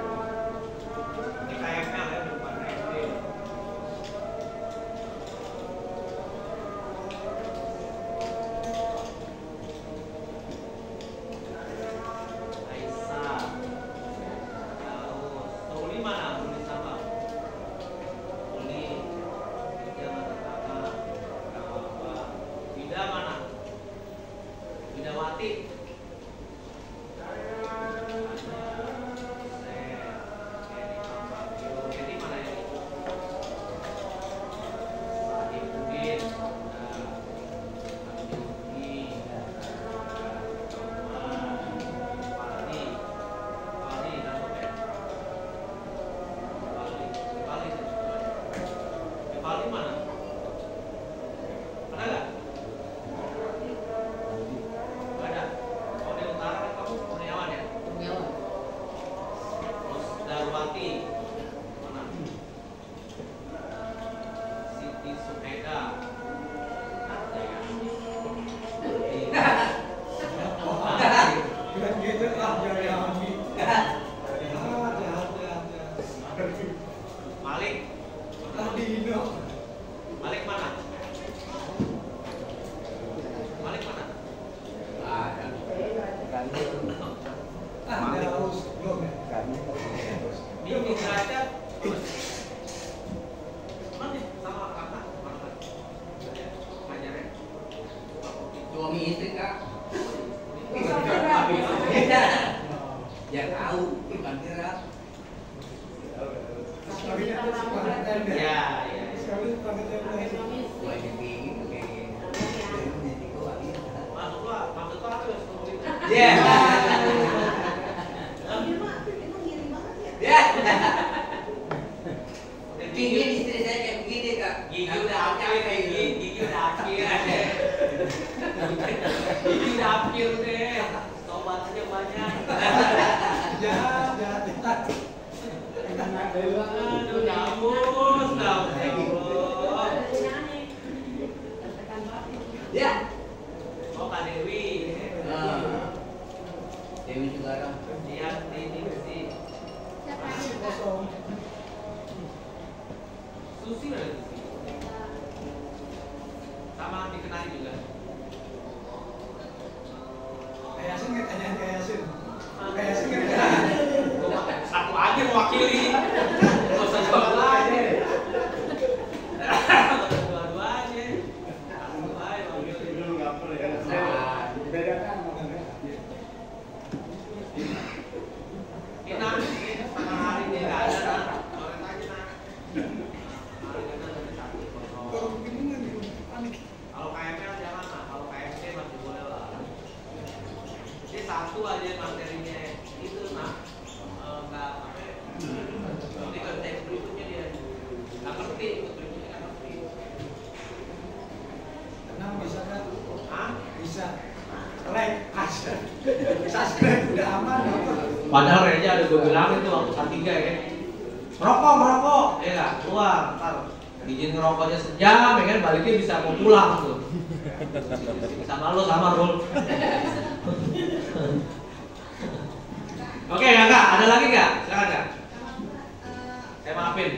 Ini KML ya, bukan SD. Aisyah. Uli mana? Uli sama. Uli. Jangan kakak. Bida mana? suami istri kak. Ya tahu, bukan kira. Ya. Ya. Ya. Pingin istri saya kayak begini kak. Gigi udah akhir kayak gigi udah akhir. Gigi udah akhir deh. Tobatnya banyak. Aduh, nyambus, Ya. Oh, Kak Dewi. Dewi Sugara. Iya, ini sih. Susi ada Susi. Sama dikenali juga. Kayak Yasin nggak tanyain kayak Yasin? Kayak Yasin nggak Satu aja mewakili. Nggak usah jawab lagi. Dua-duanya. Satu aja mewakili. Belum cover ya. Bedakan makanya. Kita sama hari ini nggak ada kan? Orang aja nah. Hari ini ada satu kosong. Kalau KML jangan lah. Kalau KMC masih boleh lah. Jadi satu aja materinya itu nah nggak apa ya? Nanti konteks berikutnya dia nggak ngerti, ikut berikutnya nggak ngerti. Tenang bisa kan? Hah? Bisa. Like aja. Subscribe udah aman apa? Padahal Reja ada gue bilang itu waktu S3 ya. Merokok, ya nggak keluar, ntar izin ngerokoknya sejam, ya kan baliknya bisa mau pulang tuh. Sama lo sama Rul. Oke ya kak, ada lagi nggak? Silakan kak. Saya maafin.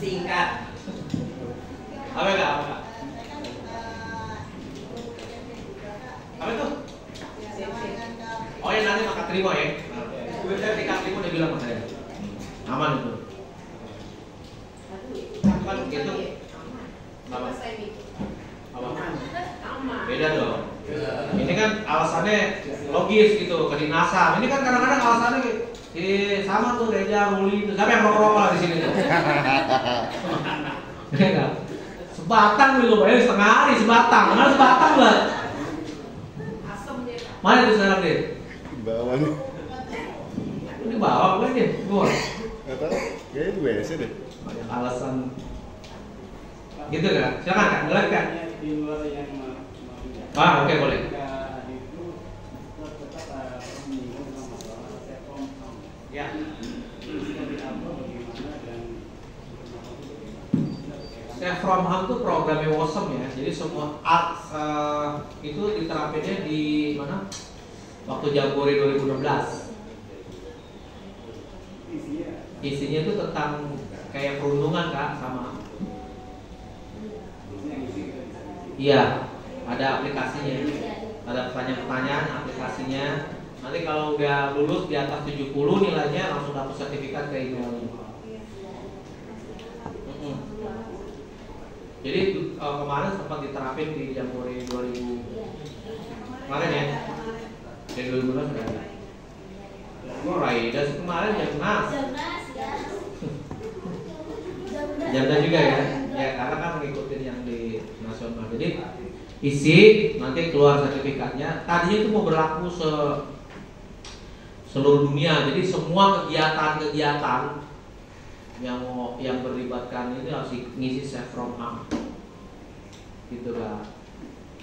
Singkat. Apa kak? Apa kak? Apa itu? Oh ya nanti makan terima ya. Ketika terima udah bilang sama saya. Aman itu. Kan gitu. Apa? Apa? Beda dong. Ini kan alasannya logis gitu, kedinasan. Ini kan kadang-kadang alasannya sama tuh Reja, Ruli itu. Siapa yang rokok-rokok di sini tuh? Iya enggak? Sebatang dulu, bayar setengah hari sebatang. Mana sebatang lah? Mana itu sekarang deh? Bawah nih. Ini bawa bukan dia? Gua. Gak tau, kayaknya di WC deh. Banyak alasan. Gitu kan? Silakan kan, jelaskan. Di luar yang Ah, oke boleh. itu tetap menyinggung tentang masalah Telkom. Ya. Seperti apa, bagaimana dan Safe from harm itu programnya WOSM ya. Jadi semua art itu diterapinnya di mana? Waktu Jambore 2016. Isinya itu tentang kayak perundungan kak sama. Iya, ada aplikasinya. Ada pertanyaan-pertanyaan aplikasinya. Nanti kalau udah lulus di atas 70 nilainya langsung dapat sertifikat ke emailnya. Jadi kemarin sempat diterapin di Jambore 2000 kemarin ya, dari 2012 sudah ada. Oh Raida sih kemarin Jamnas, Jamnas juga ya, ya karena kan ngikutin yang di nasional. Jadi isi nanti keluar sertifikatnya. Tadinya itu mau berlaku seluruh dunia. Jadi semua kegiatan-kegiatan yang berlibatkan ini harus ngisi safe from harm gitu kan.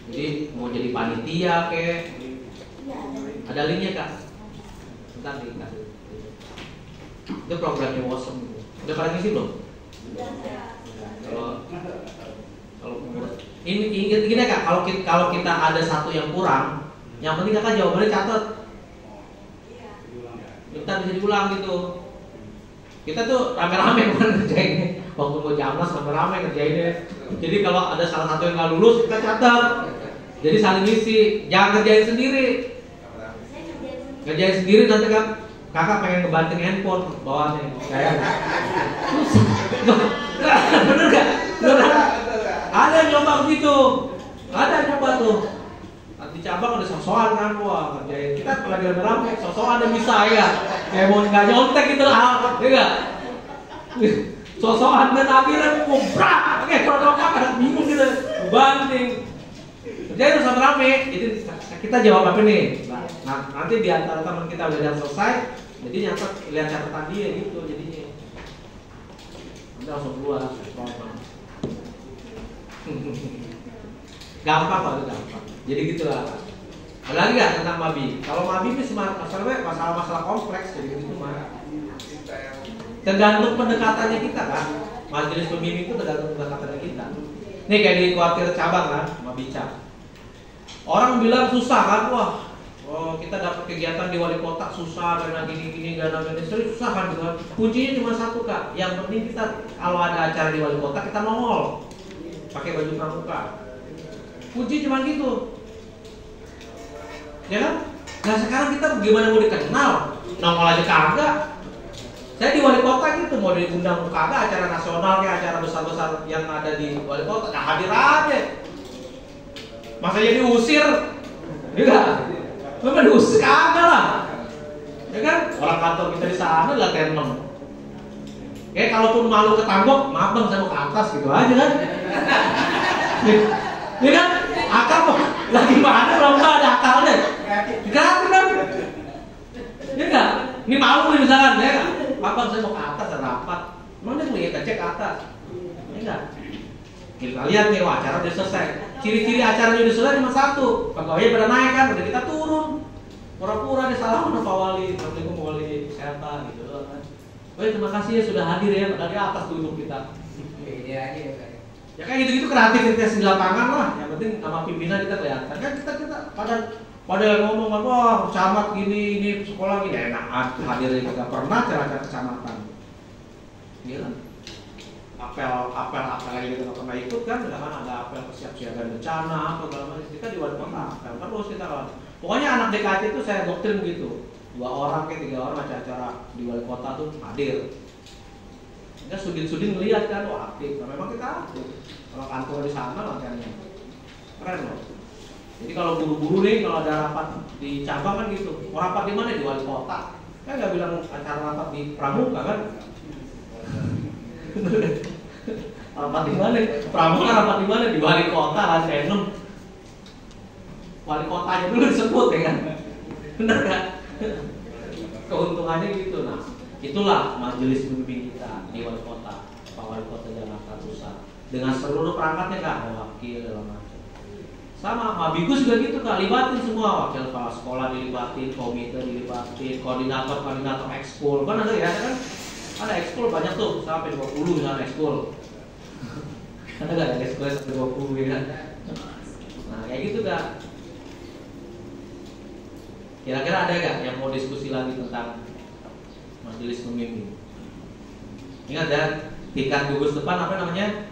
Jadi mau jadi panitia ke ada linknya kak, bentar dikasih. Itu programnya WOSM gitu. Udah pada ngisi belum? Kalau ini gini kak, kalau kita ada satu yang kurang, yang penting kakak jawabannya catat. Kita bisa diulang gitu. Kita tuh rame-rame ngerjainnya. Waktu mau Jamnas rame-rame ngerjainnya. Jadi kalau ada salah satu yang nggak lulus kita catat. Jadi saling isi. Jangan kerjain sendiri. Kerjain sendiri nanti kan kakak pengen ngebanting handphone bawaannya. Kayak. Bener gak? Bener. Ada yang nyoba begitu. biar rame, sosokan yang bisa ya. Kayak mau nggak nyontek gitu lah, ya nggak? Sosokan dan akhirnya ngobrak, kayak kronokan kadang bingung gitu, banting. Jadi harus rame. Jadi kita jawab apa nih? Nah, nanti di antara teman kita udah selesai, jadi nyatet lihat catatan dia gitu jadinya. Nanti langsung keluar. Gampang kok, itu gampang. Jadi gitulah. Ada lagi nggak tentang mabi? Kalau mabi itu masalah kompleks, jadi gitu mah. Tergantung pendekatannya kita kan. Majelis pembimbing itu tergantung pendekatannya kita. Nih kayak di kuartir cabang kan, mabica. Orang bilang susah kan, wah, kita dapat kegiatan di wali kota susah karena gini-gini, karena ministeri susah kan gitu. Kuncinya cuma satu kak. Yang penting kita kalau ada acara di wali kota kita nongol, pakai baju pramuka. Kunci cuma gitu. Ya kan? Nah sekarang kita gimana mau dikenal? Nongol aja kagak. Saya di wali kota gitu, mau diundang kagak acara nasional kayak acara besar-besar yang ada di wali kota, nah hadir aja. Masa jadi usir? Enggak. Memang diusir kagak lah. Ya kan? Orang kantor kita di sana lah tenem. Kayak kalaupun malu ketanggok, maaf bang saya mau ke atas gitu aja kan. Ya kan? Akal lagi mana kalau nggak ada akalnya? Dikasih kan? Ya nggak? Ini malu nih misalkan, ya nggak? Apa saya mau ke atas ada rapat? Mana yang lihat cek ke atas? Ya nggak? Kita lihat nih, wah, acara udah selesai. Ciri-ciri acaranya udah selesai cuma satu. Pegawainya pada naik kan, udah kita turun. Pura-pura dia salah sama Pak Wali, Assalamualaikum Pak Wali, kesehatan gitu kan. Oh terima kasih ya sudah hadir ya, dari atas duduk kita. Ini aja ya. Ya kayak gitu-gitu kreativitas di lapangan lah. Yang penting sama pimpinan kita kelihatan. Kan kita pada ngomong apa, camat gini, ini sekolah gini, enak hadir kita pernah acara kecamatan. Gila. Apel lagi kita nggak pernah ikut kan, kan ada apel kesiapsiagaan bencana apa segala macam. Kita di wali kota apel terus kita kan. Pokoknya anak DKT itu saya doktrin begitu. 2 orang ke 3 orang acara di wali kota tuh hadir. Kita sudin ngeliat kan, wah aktif. Nah, memang kita aktif. Kalau kantor di sana latihannya keren loh. Jadi kalau buru-buru nih, kalau ada rapat di cabang kan gitu. Mau rapat di mana? Di wali kota. Kan nggak bilang acara rapat di Pramuka kan? Rapat di mana? Pramuka rapat di mana? Di wali kota lah, Senem. Wali kotanya dulu disebut ya kan? Bener kan? Keuntungannya gitu. Nah, itulah majelis pembimbing kita di wali kota, Pak Wali Kota Jakarta Pusat. Dengan seluruh perangkatnya kak, ada wakil dalam macam. Sama Mabigus juga gitu kak, libatin semua, wakil kepala sekolah dilibatin, komite dilibatin, koordinator ekskul kan ada ya kan? Ada ekskul banyak tuh, sampai 20 misalnya ekskul. Ada nggak ya ekskul sampai 20 ya? Nah kayak gitu kak. Kira-kira ada nggak yang mau diskusi lagi tentang majelis pembimbing? Ingat ya, tingkat gugus depan apa namanya?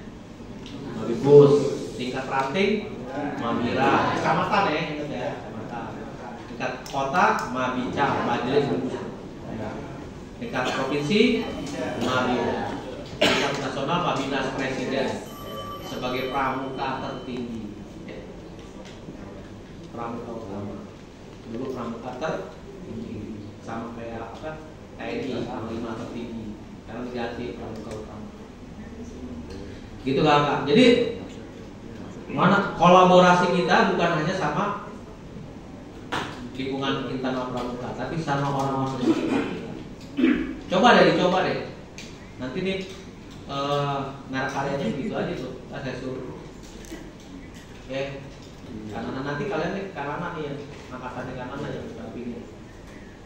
Mabibus. Tingkat ranting Mabira. Kecamatan ya, ingat ya, kecamatan. Tingkat kota Mabica, majelis gugus. Tingkat provinsi Mabira. Tingkat nasional Mabinas Presiden sebagai pramuka tertinggi. Pramuka utama. Dulu pramuka tertinggi sama kayak apa? TNI panglima tertinggi. Sekarang diganti pramuka utama. Gitu kakak. Jadi mana kolaborasi kita bukan hanya sama lingkungan internal pramuka, tapi sama orang-orang sekitar. Coba deh. Nanti nih merek karyanya gitu aja tuh. Saya suruh. Oke. Karena nanti kalian nih kanan nih yang angkatannya kanan yang dampingin.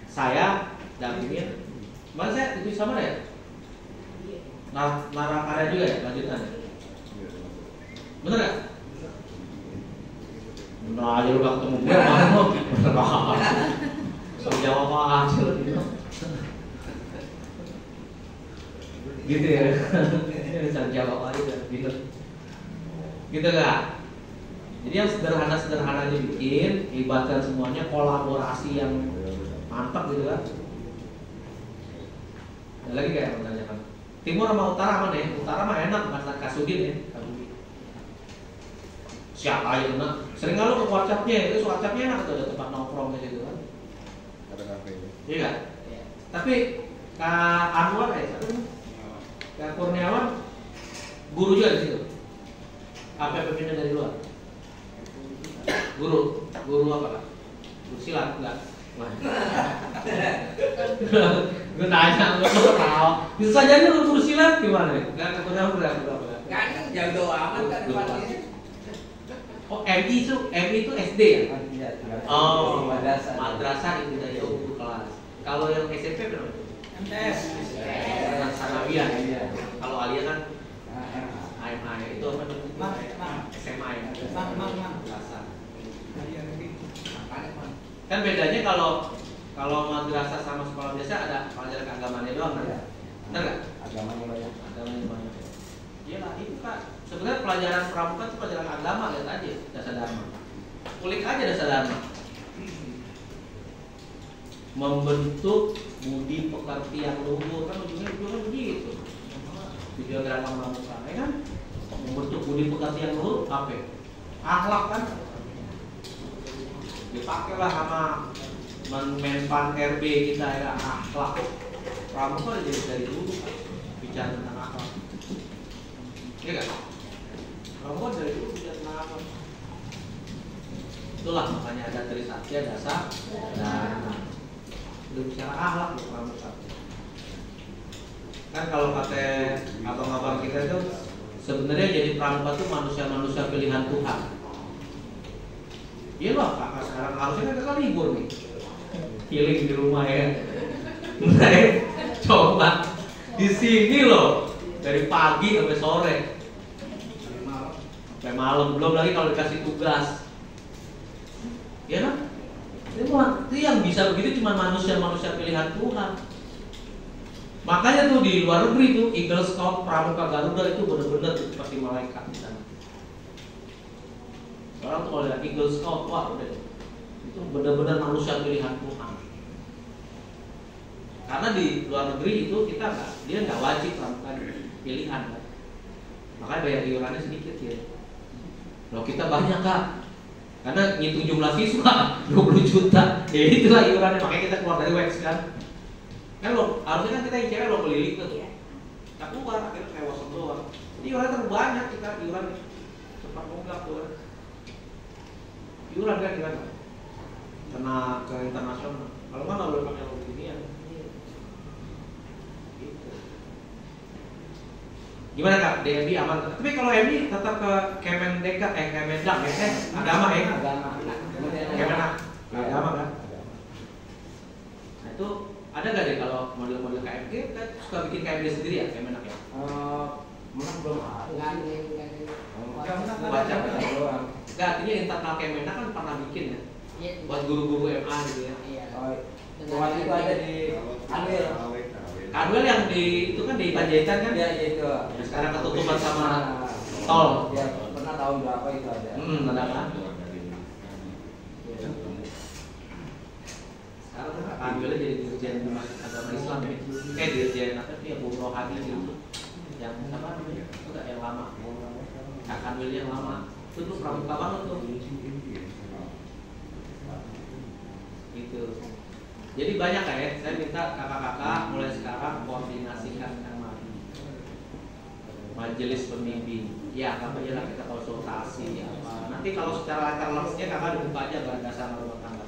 Saya dampingin. Mana saya itu sama ya? Narang karya juga ya lanjutannya. Bener gak? Bener aja lu gak ketemu gue mana lo? Bener banget. Soal jawab aja lu gitu. Gitu ya. Soal jawab aja gitu. Gitu gak? Jadi yang sederhana-sederhana aja bikin, libatkan semuanya, kolaborasi yang mantap gitu kan. Ada lagi kayak menanyakan timur sama utara mana ya? Utara mah enak, masak Kasudin ya. Siapa aja kena. Sering kalau ke WhatsApp-nya, itu WhatsApp-nya enak tuh, ada tempat nongkrong gitu kan. Ada kafenya. Iya kan? Tapi Kak Anwar Kak Kurniawan guru juga di situ. Apa pembina dari luar? Guru apa Kak? Guru silat enggak? Gue nanya, gue tahu. Bisa saja ini guru silat gimana nih? Kak Kurniawan berapa? Kan jauh amat kan tempatnya. Oh, MI itu SD ya? Oh, madrasah itu dari guru kelas. Kalau yang SMP berapa? MTS. Sanawiyah ya. Kalau Alia kan AMA itu apa namanya? SMA ya. Madrasah. Kan bedanya kalau madrasah sama sekolah biasa ada pelajaran keagamaannya doang kan? Benar nggak? Agamanya banyak. Iyalah itu Kak. Sebenarnya pelajaran pramuka itu pelajaran agama, lihat aja dasar dharma. Kulik aja dasar dharma. Membentuk budi pekerti yang luhur kan ujungnya begitu. Tujuan gerakan pramuka, ya kan? Membentuk budi pekerti yang luhur apa? Akhlak kan? Dipakailah sama Menpan RB kita ya akhlak. Pramuka dari dulu kan bicara tentang akhlak. Iya kan? Pramuka dari dulu bicara tentang akhlak. Itulah makanya ada Trisatya Dasa Dharma. Udah bicara akhlak loh pramuka. Kan kalau kata abang-abang kita itu sebenarnya jadi pramuka itu manusia-manusia pilihan Tuhan. Iya loh kakak sekarang harusnya kan kakak libur nih, healing di rumah ya. Coba di sini loh dari pagi sampai sore, sampai malam belum lagi kalau dikasih tugas, ya kan? Itu yang bisa begitu cuma manusia-manusia pilihan Tuhan. Makanya tuh di luar negeri tuh Eagle Scout Pramuka Garuda itu benar-benar seperti malaikat di sana. Orang tuh kalau lihat Eagle Scout, wah udah itu benar-benar manusia pilihan Tuhan. Karena di luar negeri itu dia nggak wajib pramuka pilihan kan. Makanya bayar iurannya sedikit ya. Loh kita banyak Kak. Karena ngitung jumlah siswa 20 juta. Ya itulah iurannya, makanya kita keluar dari WEX kan. Kan lo harusnya kan kita yang cewek lo keliling tuh. Kita keluar akhirnya kayak wasem doang. Jadi iuran terlalu banyak kita iuran cepat nunggak tuh. Iuran kan gimana? Kena ke internasional. Kalau nggak boleh pakai logo ginian. Gitu. Gimana Kak? DMD aman. Tapi kalau MD tetap ke Kemendeka, Kemendak, agama ya? Kemenak. Agama kan? Nah itu ada nggak deh kalau model-model KMD kan suka bikin KMD sendiri ya Kemenak ya? Mana belum ada. Baca kan? Nggak, artinya internal Kemenak kan pernah bikin ya? Buat guru-guru MA gitu ya? Iya. Waktu itu ada di Kanwil. Kanwil yang di itu kan di Panjaitan kan? Iya itu. Ya, sekarang ketutupan sama tol. Ya pernah tahun berapa itu ada. Ada kan? Sekarang kan Kanwilnya jadi dirjen agama Islam ya? Dirjen apa sih? Abu Rohani gitu. Yang apa namanya? Itu nggak yang lama. Kanwil yang lama. Itu tuh pramuka banget tuh. Gitu. Jadi banyak ya, saya minta kakak-kakak mulai sekarang koordinasikan sama majelis pembimbing. Ya, apa aja lah kita konsultasi apa. Nanti kalau secara latar luasnya kakak dibuka aja berdasarkan rumah tangga.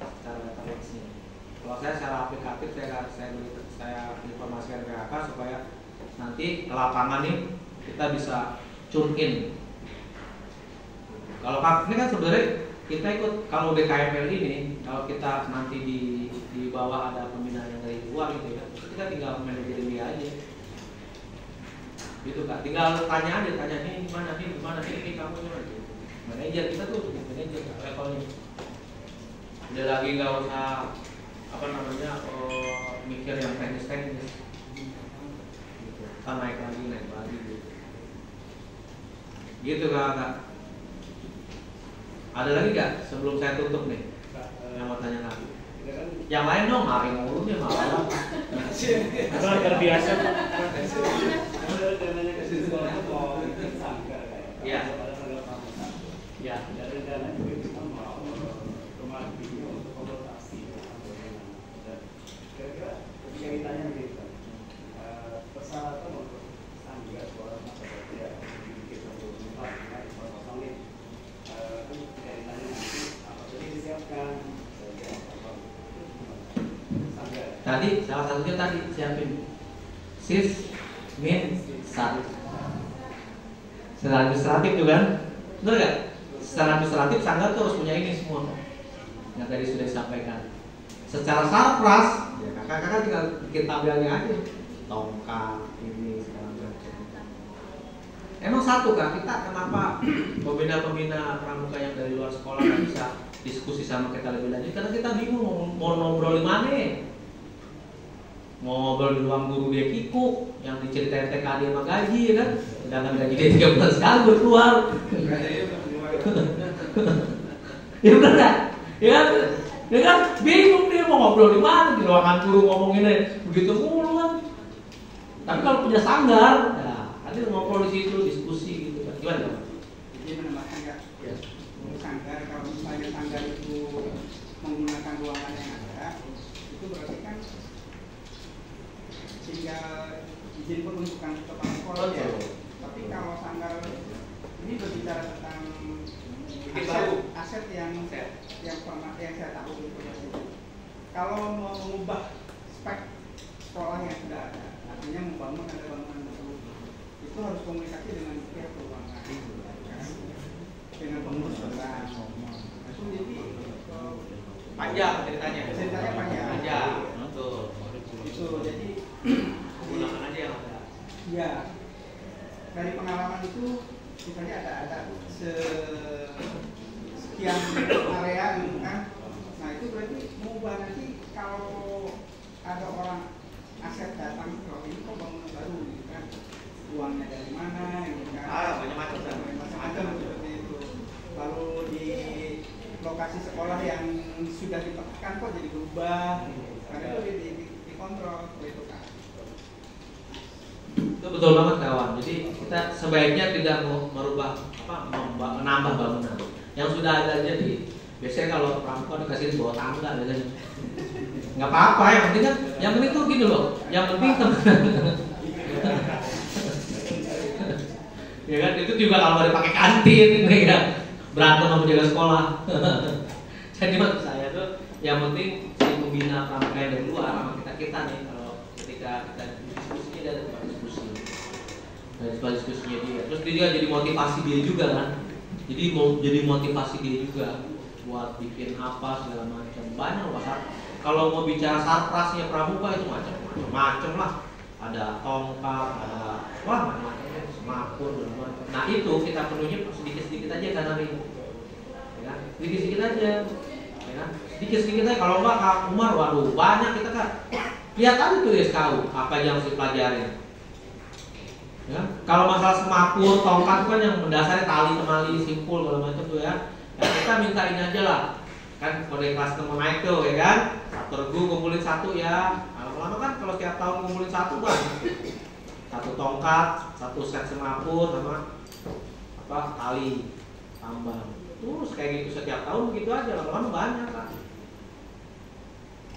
Secara latar luasnya. Kalau saya secara aplikatif saya informasikan ke kakak supaya nanti ke lapangan nih kita bisa tune in. Kalau ini kan sebenarnya kita ikut kalau BKML ini kalau kita nanti di bawah ada pembinaan yang dari luar gitu ya kita tinggal manajerin dia aja gitu Kak, tinggal tanya ini gimana ini kamu gimana gitu. Manajer kita tuh manajer levelnya udah lagi nggak usah apa namanya mikir yang teknis gitu. Kan naik lagi gitu Kak. Ada lagi nggak sebelum saya tutup nih yang mau tanya lagi? Yang lain dong, hari mulu nih malah. Terbiasa. Ya. Ya. tadi salah satunya tadi siapin sis min sat. Secara administratif tuh kan, bener gak? Secara administratif sanggar tuh harus punya ini semua yang tadi sudah disampaikan. Secara sarpras, ya kakak-kakak tinggal bikin tabelnya aja, tongkat ini segala macam. Emang satu kan kita kenapa pembina pramuka yang dari luar sekolah kan bisa diskusi sama kita lebih lanjut karena kita bingung mau ngobrol di mana. Mau ngobrol di ruang guru dia kikuk yang diceritain TKD sama gaji ya kan, sedangkan gaji dia 3 bulan sekali baru keluar. Ya benar kan? Ya kan bingung dia mau ngobrol di mana, di ruangan guru ngomonginnya begitu mulu kan. Tapi kalau punya sanggar, ya ada ngobrol di situ diskusi gitu kan. Gimana? Jadi menambahkan nggak? Ya. Sanggar kalau misalnya sanggar itu menggunakan ruangan yang ada, itu berarti kan tinggal izin pembentukan kepala sekolah ya. Tapi kalau sanggar ini berbicara tentang aset yang saya tahu itu. Kalau mau mengubah spek sekolah yang sudah ada, artinya membangun ada bangunan baru, itu harus komunikasi dengan pihak keuangan, dengan pengurus bangunan. Itu jadi Panjang ceritanya. Ceritanya panjang. Betul. Itu jadi gunakan aja yang ada. Ya, dari pengalaman itu misalnya ada sekian area gitu kan. Nah itu berarti mengubah nanti kalau ada orang aset datang ke ini kok bangunan baru gitu kan, uangnya dari mana gitu kan. Banyak macam seperti itu. Lalu di lokasi sekolah yang sudah dipetakan kok jadi berubah gitu. Karena itu dikontrol itu kan. Itu betul banget kawan. Jadi kita sebaiknya tidak merubah menambah bangunan. Yang sudah ada jadi biasanya kalau pramuka dikasih bawah tangga biasanya. Nggak apa-apa, yang penting tuh gitu loh. Yang penting ya kan itu juga kalau mau dipakai kantin ya. Berantem sama penjaga sekolah. Jadi maksud saya tuh yang penting si pembina pramuka yang dari luar sama kita nih kalau ketika kita diskusinya ada tempat diskusinya dia. Terus dia jadi motivasi dia juga kan. Jadi mau jadi motivasi dia juga buat bikin apa segala macam. Banyak loh. Kalau mau bicara sarprasnya pramuka itu macam-macam lah. Ada tongkat, ada macam-macam, semapur, macam-macam. Nah itu kita penuhnya sedikit-sedikit aja kan hari ini. Ya, sedikit-sedikit aja. Ya, sedikit-sedikit aja. Kalau enggak Kak Umar, waduh banyak kita kan. Lihat aja tuh SKU apa yang harus dipelajari. Ya, kalau masalah semapur, tongkat kan yang mendasarnya tali, temali, simpul, segala macam tuh ya. Ya kita minta ini aja lah. Kan kode kelas mau naik tuh ya kan. Satu regu kumpulin satu ya. Lama-lama kan kalau tiap tahun kumpulin satu kan. Satu tongkat, satu set semapur sama tali tambang. Terus kayak gitu setiap tahun begitu aja. Lama-lama banyak kan.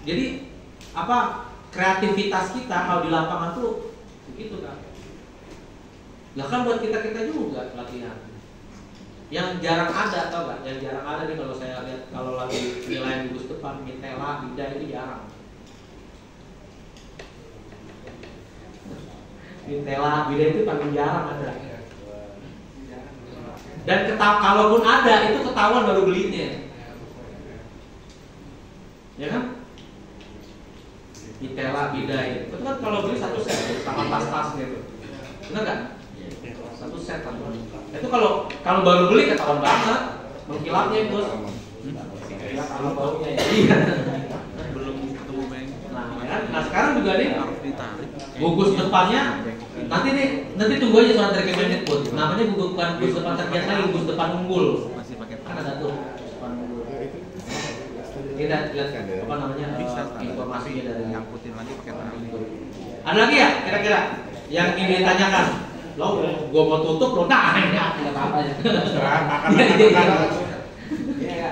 Jadi kreativitas kita kalau di lapangan tuh begitu kan. Lah kan buat kita juga latihan. Yang jarang ada tau gak? Yang jarang ada nih kalau saya lihat kalau lagi nilai gugus depan mitela, bida itu jarang. Mitela, bida itu paling jarang ada. Dan kalaupun ada itu ketahuan baru belinya. Ya kan? Mitela, bida itu kan kalau beli satu set sama tas-tasnya itu. Benar kan? Satu set kan. Itu kalau baru beli ketahuan banget mengkilapnya bos. Ya kalau baunya ya. Belum ketemu bank. Nah sekarang juga nih gugus depannya nanti tunggu aja surat dari Kemendikbud. Namanya bukan gugus depan tergiat lagi, gugus depan unggul. Masih pakai Kan ada tuh depan unggul. Kita lihat apa namanya informasinya dari ngangkutin lagi pakai tali. Ada lagi ya kira-kira yang ingin ditanyakan? Lo gua mau tutup lo nanya enggak apa-apa ya. Iya,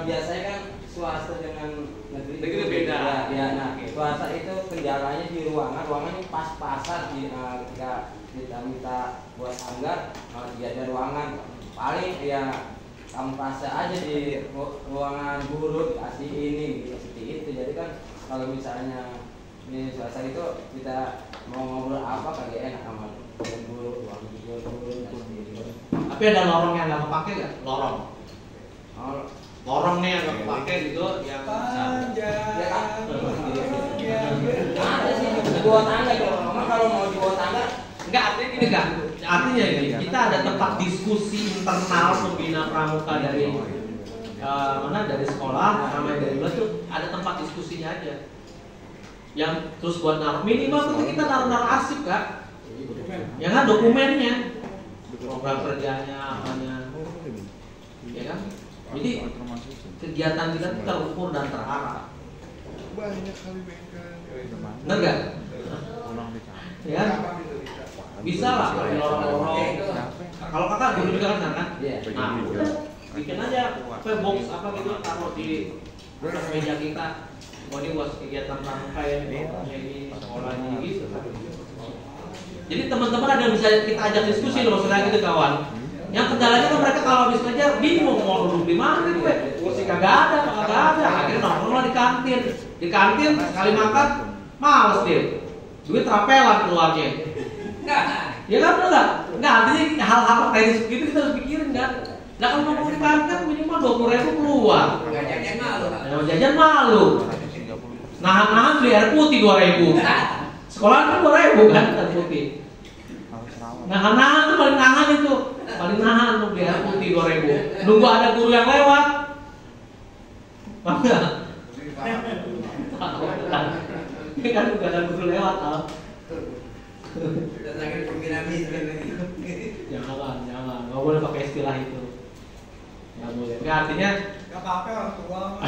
biasanya kan swasta dengan negeri beda. Ya, nah, swasta itu penjaranya di ruangan ini pas-pasan ketika kita minta buat sanggar dia ada ruangan paling ya kampasnya aja di ruangan guru dikasih ini seperti itu. Jadi kan kalau misalnya ini selesai itu kita mau ngobrol apa kali enak sama guru, ruang guru, dan sendiri. Tapi ada lorong yang nggak kepake nggak? Lorong. Oh, Lorong nih yang nggak kepake gitu, yang ya kan? Ada sih di bawah tangga itu. Memang kalau mau di bawah tangga enggak, artinya gini enggak. Artinya ini kita ada tempat diskusi internal pembina pramuka dari mana dari sekolah, namanya dari luar tuh ada tempat diskusinya aja. Yang terus buat naruh minimal kita naruh arsip Kak. Yang kan dokumennya, program kerjanya, apanya, ya kan? Jadi kegiatan kita itu terukur dan terarah. Banyak kali bengkel. Benar nggak? Ya, bisa lah kalau di lorong-lorong. Kalau kakak guru juga kan? Nah, udah bikin aja box apa gitu taruh di atas meja kita. Oh ini buat kegiatan pramuka ya, ini sekolahnya gitu. Jadi teman-teman ada yang bisa kita ajak diskusi loh, maksudnya gitu kawan. Yang kendalanya kan mereka kalau habis ngajar bingung mau duduk di mana gue, kursi kagak ada. Akhirnya nongkrong di kantin. Di kantin sekali makan, males dia. Duit rapelan keluarnya. Ya kan bener nggak? Nggak, artinya hal-hal teknis begitu kita harus pikirin kan. Nah kalau nongkrong di kantin minimal 20.000 keluar. Jajan malu. Nahan-nahan beli air putih 2.000. Sekolah kan 2.000 kan air putih. Nahan-nahan tuh paling nahan itu. Paling nahan tuh beli air putih 2.000. Nunggu ada guru yang lewat. Paham nggak? Ini kan juga ada guru lewat al. Jangan, nggak boleh pakai istilah itu. Nggak boleh. Nggak, artinya Gak apa-apa orang tua.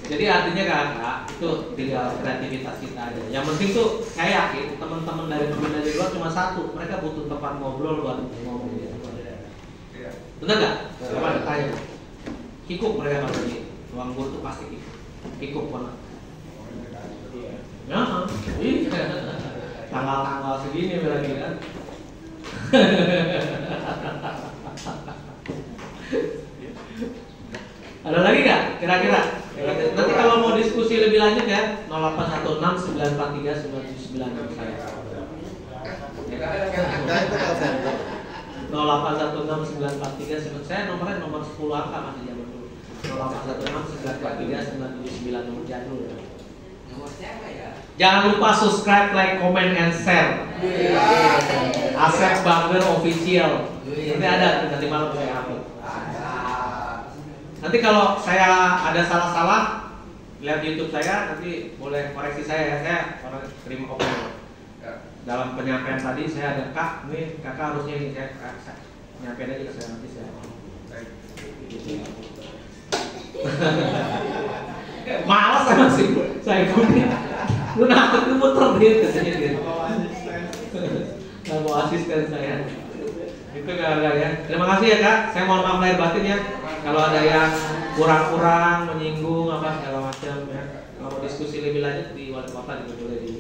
jadi artinya kakak itu tinggal kreativitas kita aja. Yang penting tuh saya yakin teman-teman dari pembina di luar cuma satu, mereka butuh tempat ngobrol buat ngomong gitu. Benar nggak? Coba tanya. Kikuk mereka kalau di ruang guru tuh pasti kikuk banget. Ya, tanggal-tanggal segini berarti kan. Ada lagi nggak? Kira-kira? Nanti kalau mau diskusi lebih lanjut ya 0816 943 979 saya. 0816 943 saya nomornya nomor 10 angka masih zaman dulu. 0816 943 979 nomor jadul. nomor siapa ya? Jangan lupa subscribe, like, comment, and share. Asep Barber Official. Nanti ada nanti malam saya upload. Nanti kalau saya ada salah-salah lihat di YouTube saya, nanti boleh koreksi saya ya. Saya terima komen. Dalam penyampaian tadi saya ada kak, ini kakak harusnya ini saya penyampaian aja ke saya nanti saya. Malas sama sih saya ikutin. Lu nakut lu muter dia katanya dia. Mau asisten saya. Itu kakak ya. Terima kasih ya kak. Saya mohon maaf lahir batin ya. Kalau ada yang kurang-kurang menyinggung apa segala macam ya. Kalau mau diskusi lebih lanjut di wali kota juga boleh di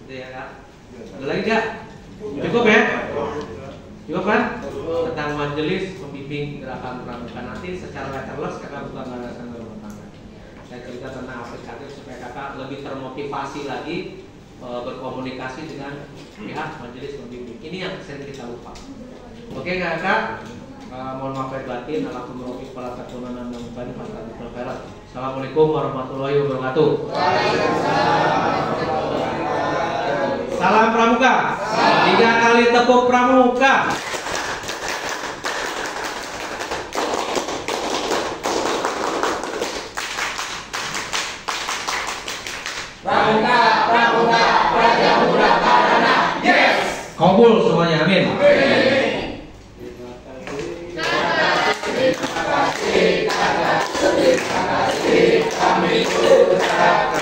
itu ya kak. Ada lagi kak? Cukup ya? Cukup kan? Tentang majelis pembimbing gerakan pramuka nanti secara letterless kakak bukan gagasan rumah tangga. Saya cerita tentang aplikatif supaya kakak lebih termotivasi lagi berkomunikasi dengan pihak majelis pembimbing. Ini yang sering kita lupa. Oke kakak? Mohon maaf lahir batin. Alhamdulillah kepala keturunan dan mubani pasal khairat. Assalamualaikum warahmatullahi wabarakatuh. Salam pramuka. 3 kali tepuk pramuka. Pramuka, pramuka, praja muda karana. Yes. Kabul semuanya, amin. Terima kasih, kami ucapkan